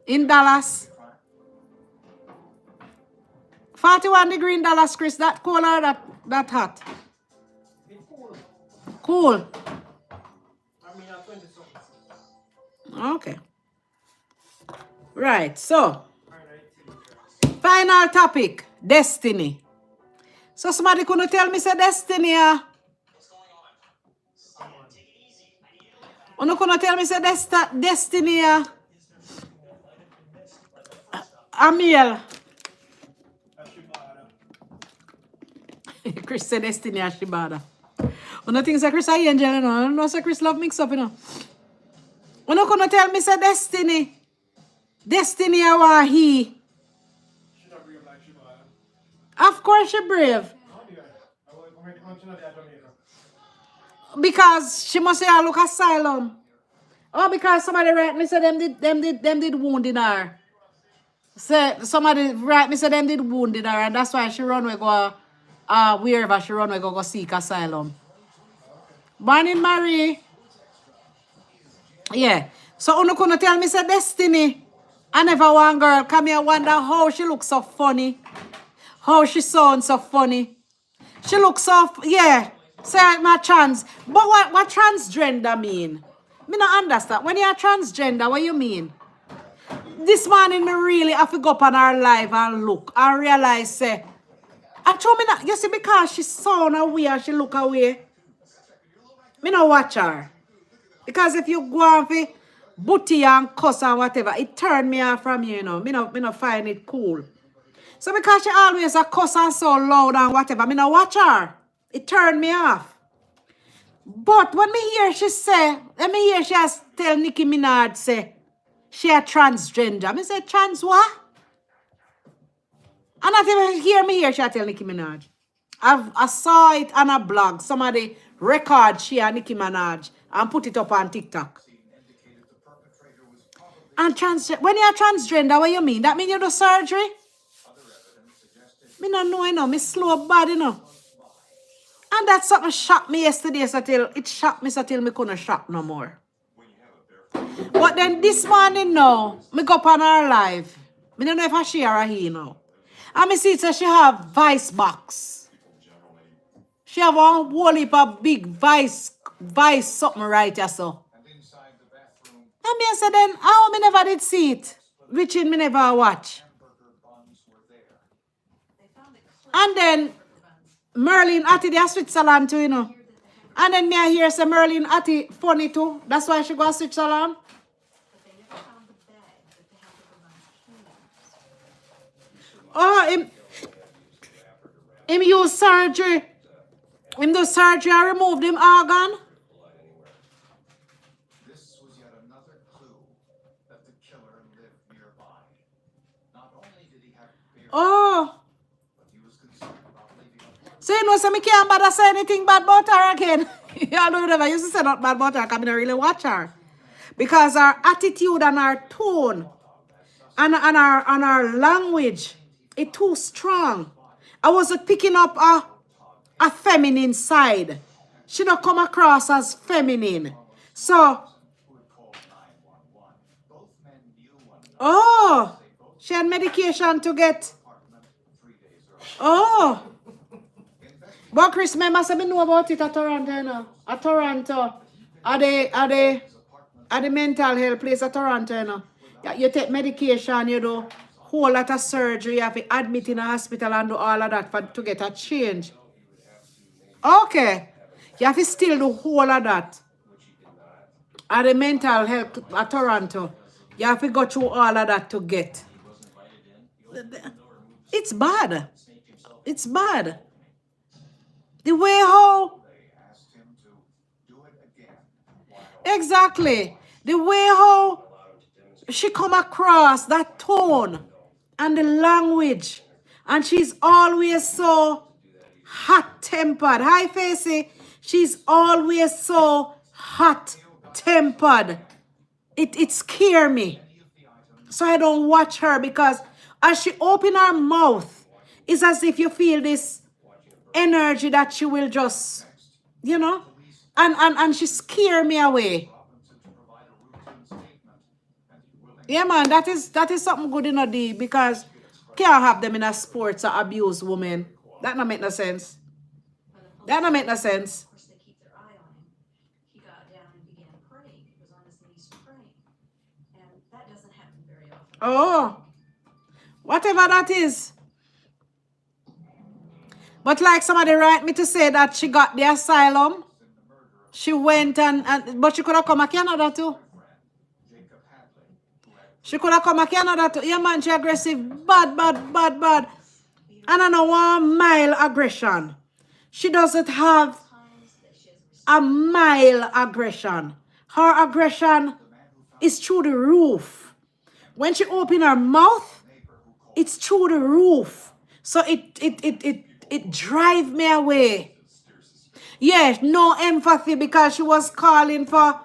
In Dallas. 41 degrees in Dallas, Chris. That cold or that hot? Cool. Okay. Right, so final topic, destiny. So somebody couldn't tell me say destiny. You couldn't tell me say destiny. Amiel. Chris said destiny Ashibada. One thing say Chris I angel, you know. I don't know say Chris love mix up, you know. You couldn't tell me say destiny. Destiny our he. Of course she brave. Because she must say I look asylum. Oh, because somebody write me say them did wound in her. Say somebody write me say them did wound in her and that's why she run we go wherever she run we go seek asylum. Born in Marie. Yeah. So you couldn't tell me say destiny. I never one girl come here wonder how she looks so funny. How she sounds so funny. She looks so, yeah. Say my trans. But what transgender mean? Me not understand. When you're transgender, what you mean? This morning me really have to go up on her live and look and realize say, actually me not, you see because she sound away and she look away. Me not watch her. Because if you go on for booty and cuss and whatever, it turn me off from you, you know. Me not find it cool. So because she always a cuss and so loud and whatever, me not watch her. It turned me off. But when me hear she say, let me hear she has tell Nicki Minaj say, she a transgender. Me say, trans what? And not even hear me here, she a tell Nicki Minaj. I saw it on a blog. Somebody record she and Nicki Minaj and put it up on TikTok. And when you're transgender, what you mean? That mean you do surgery? Me not know, you know. Me slow bad, you know. And that's something shocked me yesterday, so it shocked me so till me couldn't shock no more. But then this morning now, me go up on her live. Me don't know if I share or he now. And me see it so she have vice box. She have a whole heap of big vice something right here so. And me I said then, how me never did see it? Which in me never watch. And then Merlin Atty they Switzerland too, you know. And then me I hear say Merlin Atty funny too. That's why she go to Switzerland. Oh, him use surgery. Him do surgery and remove him organ. Oh. So you know, so me can't bother say anything bad about her again. Y'all know never used to say not bad about her because I don't really watch her. Because her attitude and her tone and our language, it too strong. I wasn't picking up a feminine side. She don't come across as feminine. So, oh, she had medication to get. Oh, but Chris, remember, I know about it at Toronto, you know. At Toronto, at the mental health place at Toronto, you know. You take medication, you do whole lot of surgery, you have to admit in a hospital and do all of that to get a change. Okay. You have to still do whole of that. At the mental health at Toronto, you have to go through all of that to get. It's bad. It's bad. The way how... Exactly. The way how she come across, that tone and the language. And she's always so hot-tempered. Hi, Facey. She's always so hot-tempered. It scares me. So I don't watch her because as she open her mouth, it's as if you feel this energy that she will just, you know, and she scare me away. Yeah, man, that is something good in a day because can't have them in a sports or abuse women. That not make no sense. That not make no sense. Oh, whatever that is. But like somebody write me to say that she got the asylum. She went but she could have come to Canada too. She could have come to Canada too. Yeah, man, she aggressive. Bad. And I know 1 mile aggression. She doesn't have a mile aggression. Her aggression is through the roof. When she open her mouth, it's through the roof. So it drive me away. Yes, no empathy because she was calling for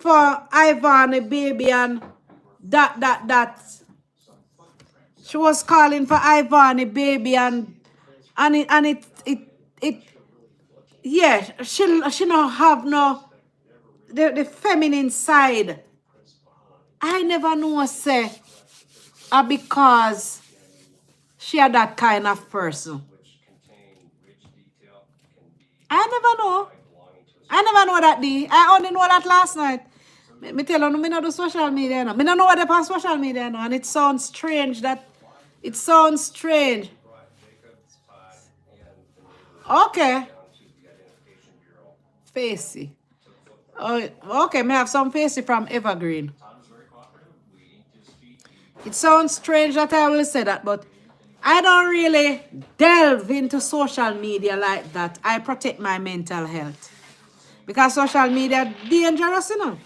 Ivan, a baby, and that. She was calling for Ivan, a baby, and it yeah, she don't have no the feminine side. I never know say because she had that kind of person. I never know. I never know that day. I only know that last night. Me tell you, me not do social media now. Me don't know what they pass social media now, and it sounds strange that it sounds strange. Okay. Facey. Oh, okay, me have some Facey from Evergreen. It sounds strange that I will say that, but I don't really delve into social media like that. I protect my mental health. Because social media dangerous, you know.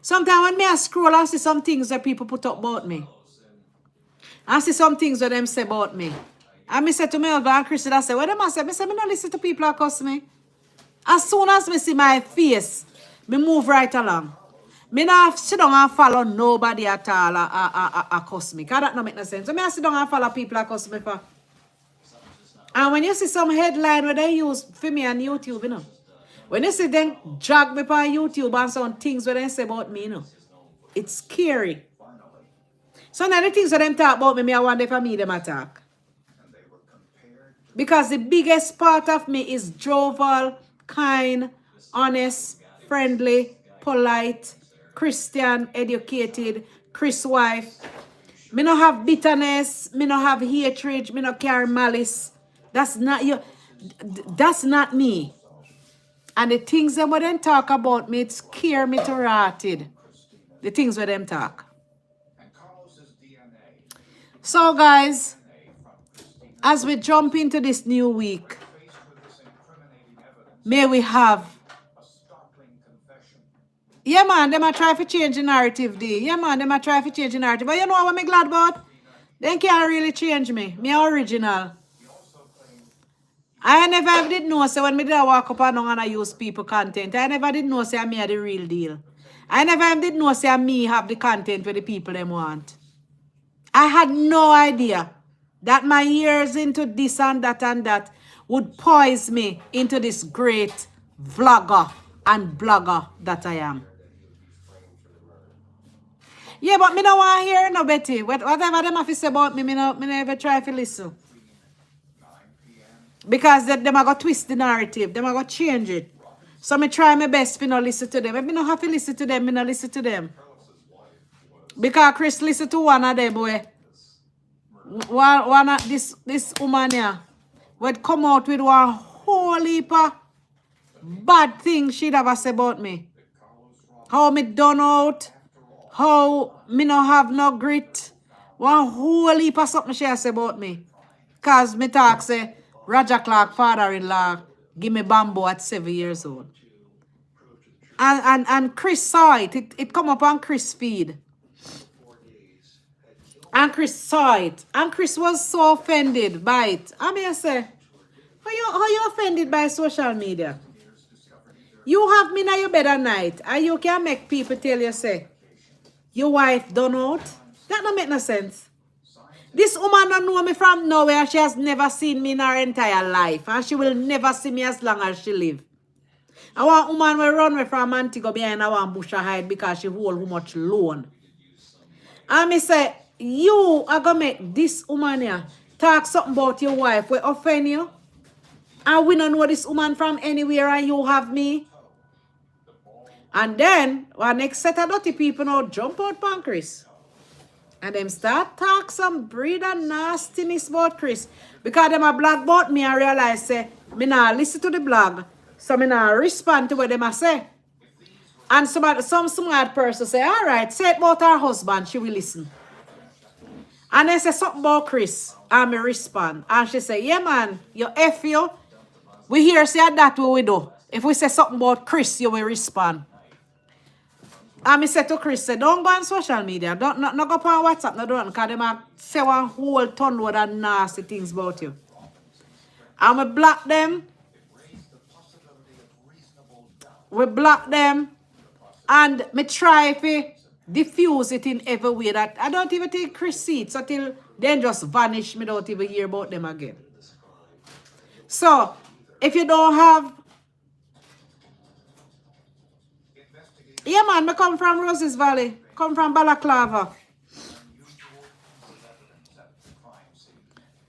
Sometimes when me I scroll, I see some things that people put up about me. I see some things that them say about me. And me say to my husband and Christy, I say, what them I say? Me say, me don't listen to people that cuss me. As soon as me see my face, me move right along. Me not sit down and follow nobody at all a cuss me. Because that don't make no sense. So me I sit down and follow people that cuss me for. And when you see some headline where they use for me on YouTube, you know. When you see them drag me on YouTube and some things where they say about me, you know. It's scary. So now the things that them talk about me, I wonder if I me them attack. Because the biggest part of me is jovial, kind, honest, friendly, polite, Christian, educated, Chris wife. Me no have bitterness, me no have hatred, me no carry malice. That's not you. That's not me. And the things that them talk about me, it scare me to rotted. The things where them talk. So guys, as we jump into this new week, may we have... Yeah, man, them a try to change the narrative, D. Yeah, man, them a try to change the narrative. But you know what I'm glad about? They can't really change me. Me original. He also claimed I never did know, so when me did I walk up and I use people content, I never did know, say me are the real deal. I never did know, say me have the content where the people them want. I had no idea that my years into this and that would poise me into this great vlogger and blogger that I am. Yeah, but me no want to hear no Betty. Whatever them have to say about me, me never try to listen. 9 p.m. Because them are going to twist the narrative. Them are going to change it. So me try my best to not listen to them. If me not have to listen to them, me not listen to them. Because Chris listen to one of them boy. One of this woman here would come out with one whole heap of bad things she'd ever say about me. How me done out. How me no have no grit. One whole heap of something she say about me. Cause me talk say Roger Clark father-in-law give me bamboo at 7 years old. And Chris saw it. It come up on Chris' feed. And Chris saw it. And Chris was so offended by it. I mean, I say, how you offended by social media? You have me in your bed at night, and you can make people tell you, say, your wife done out. That don't make no sense. This woman don't know me from nowhere. She has never seen me in her entire life. And she will never see me as long as she live. I want woman will run away from Antigua behind I want bush hide because she hold too much loan. And me say, you are going to make this woman here talk something about your wife will offend you. And we don't know this woman from anywhere and you have me. And then, our next set of dirty people now jump out on Chris. And them start talk some breed and nastiness about Chris. Because them a blog about me and realize, say, me not listen to the blog. So me not respond to what them a say. And some smart person say, all right, say it about her husband, she will listen. And they say something about Chris. And me respond. And she say, yeah man, you F you. We hear say that what we do. If we say something about Chris, you will respond. And I said to Chris, say, don't go on social media. Don't not go on WhatsApp. No, don't. Because they say one whole ton load of nasty things about you. And we block them. We block them. And me try to diffuse it in every way that I don't even think Chris see it. So till then just vanish. Me don't even hear about them again. So, if you don't have... Yeah, man, I come from Roses Valley. Come from Balaclava.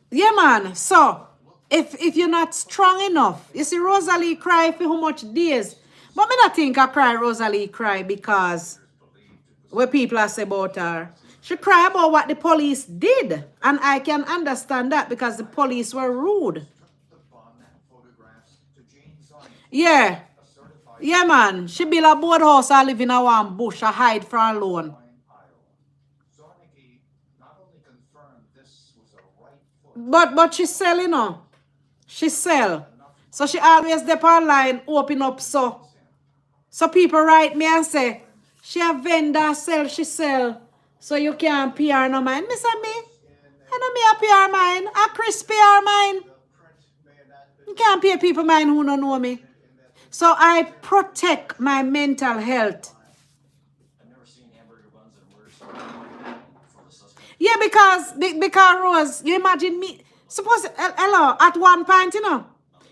Yeah, man. So, if you're not strong enough, you see Rosalie cry for how much days. But me not think I cry Rosalie cry because what people are say about her. She cry about what the police did. And I can understand that because the police were rude. Yeah. Yeah, man. She build a boathouse and live in a one bush and hide from alone. But she sell, you know. She sell. So she always dep online, open up so people write me and say, she a vendor, sell, she sell. So you can't PR no mind. Me say me. I know me a PR mine. A Chris PR mine. You can't pay people mine who don't know me. So I protect my mental health. Yeah, because Rose, you imagine me. Suppose, hello, at one point, you know,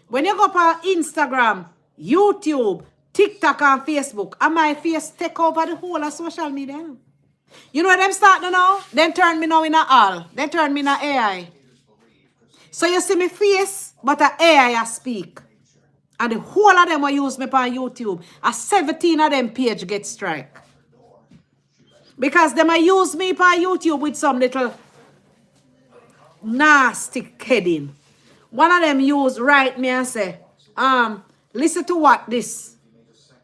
when you go on Instagram, YouTube, TikTok, and Facebook, and my face take over the whole of social media. You know what them start now? Then turn me now in a all. Then turn me in a AI. So you see me face, but a AI I speak. And the whole of them will use me on YouTube. A 17 of them page get strike. Because them will use me on YouTube with some little nasty heading. One of them use write me and say, listen to what this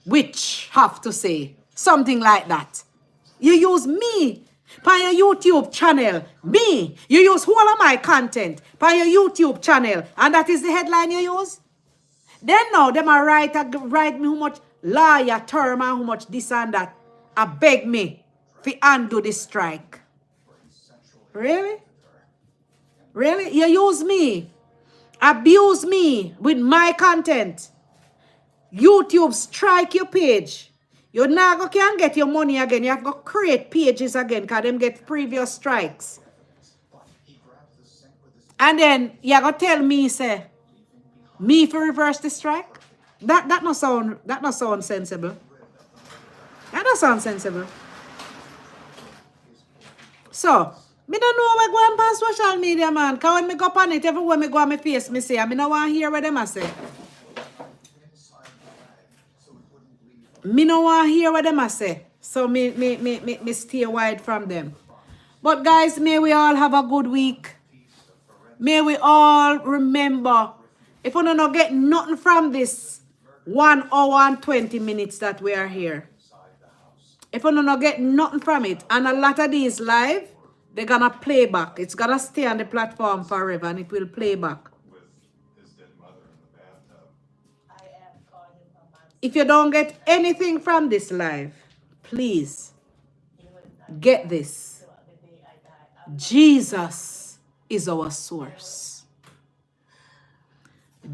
witch have to say. Something like that. You use me on your YouTube channel. Me. You use all of my content on your YouTube channel. And that is the headline you use? Then now, them are write me how much lawyer term and how much this and that. I beg me to undo the strike. Really? Really? You use me, abuse me with my content. YouTube strike your page. You now can get your money again. You have to create pages again because them get previous strikes. And then you go tell me, say, me for reverse the strike? That not sound sensible. That don't sound sensible. So, me don't know what going on social media, man. Because when me go on it, everywhere me go on my face, me say, I don't want to hear what them I say. Me don't want to hear what them I say. So, me stay wide from them. But guys, may we all have a good week. May we all remember, if we don't get nothing from this 1 hour and 20 minutes that we are here, if we don't get nothing from it, and a lot of these live, they're going to play back. It's going to stay on the platform forever, and it will play back. If you don't get anything from this live, please get this. Jesus is our source.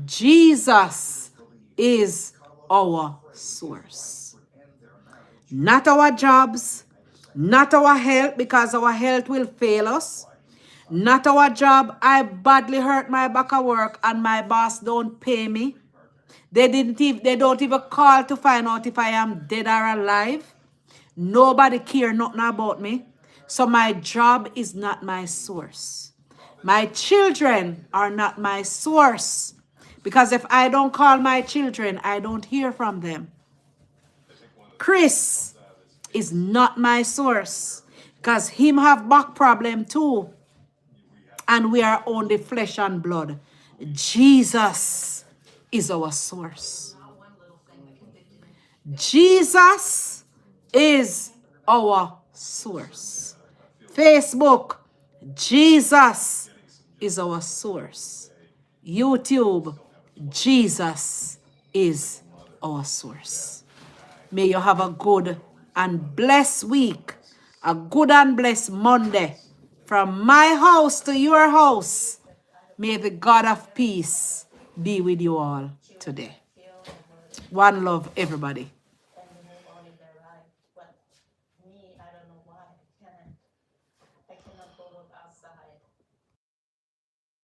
Jesus is our source. Not our jobs, not our health, because our health will fail us. Not our job. I badly hurt my back at work and my boss don't pay me. They don't even call to find out if I am dead or alive. Nobody care nothing about me. So my job is not my source. My children are not my source. Because if I don't call my children, I don't hear from them. Chris is not my source. Because him have back problem too. And we are only flesh and blood. Jesus is our source. Jesus is our source. Facebook, Jesus is our source. YouTube, Jesus is our source. May you have a good and blessed week. A good and blessed Monday. From my house to your house. May the God of peace be with you all today. One love, everybody.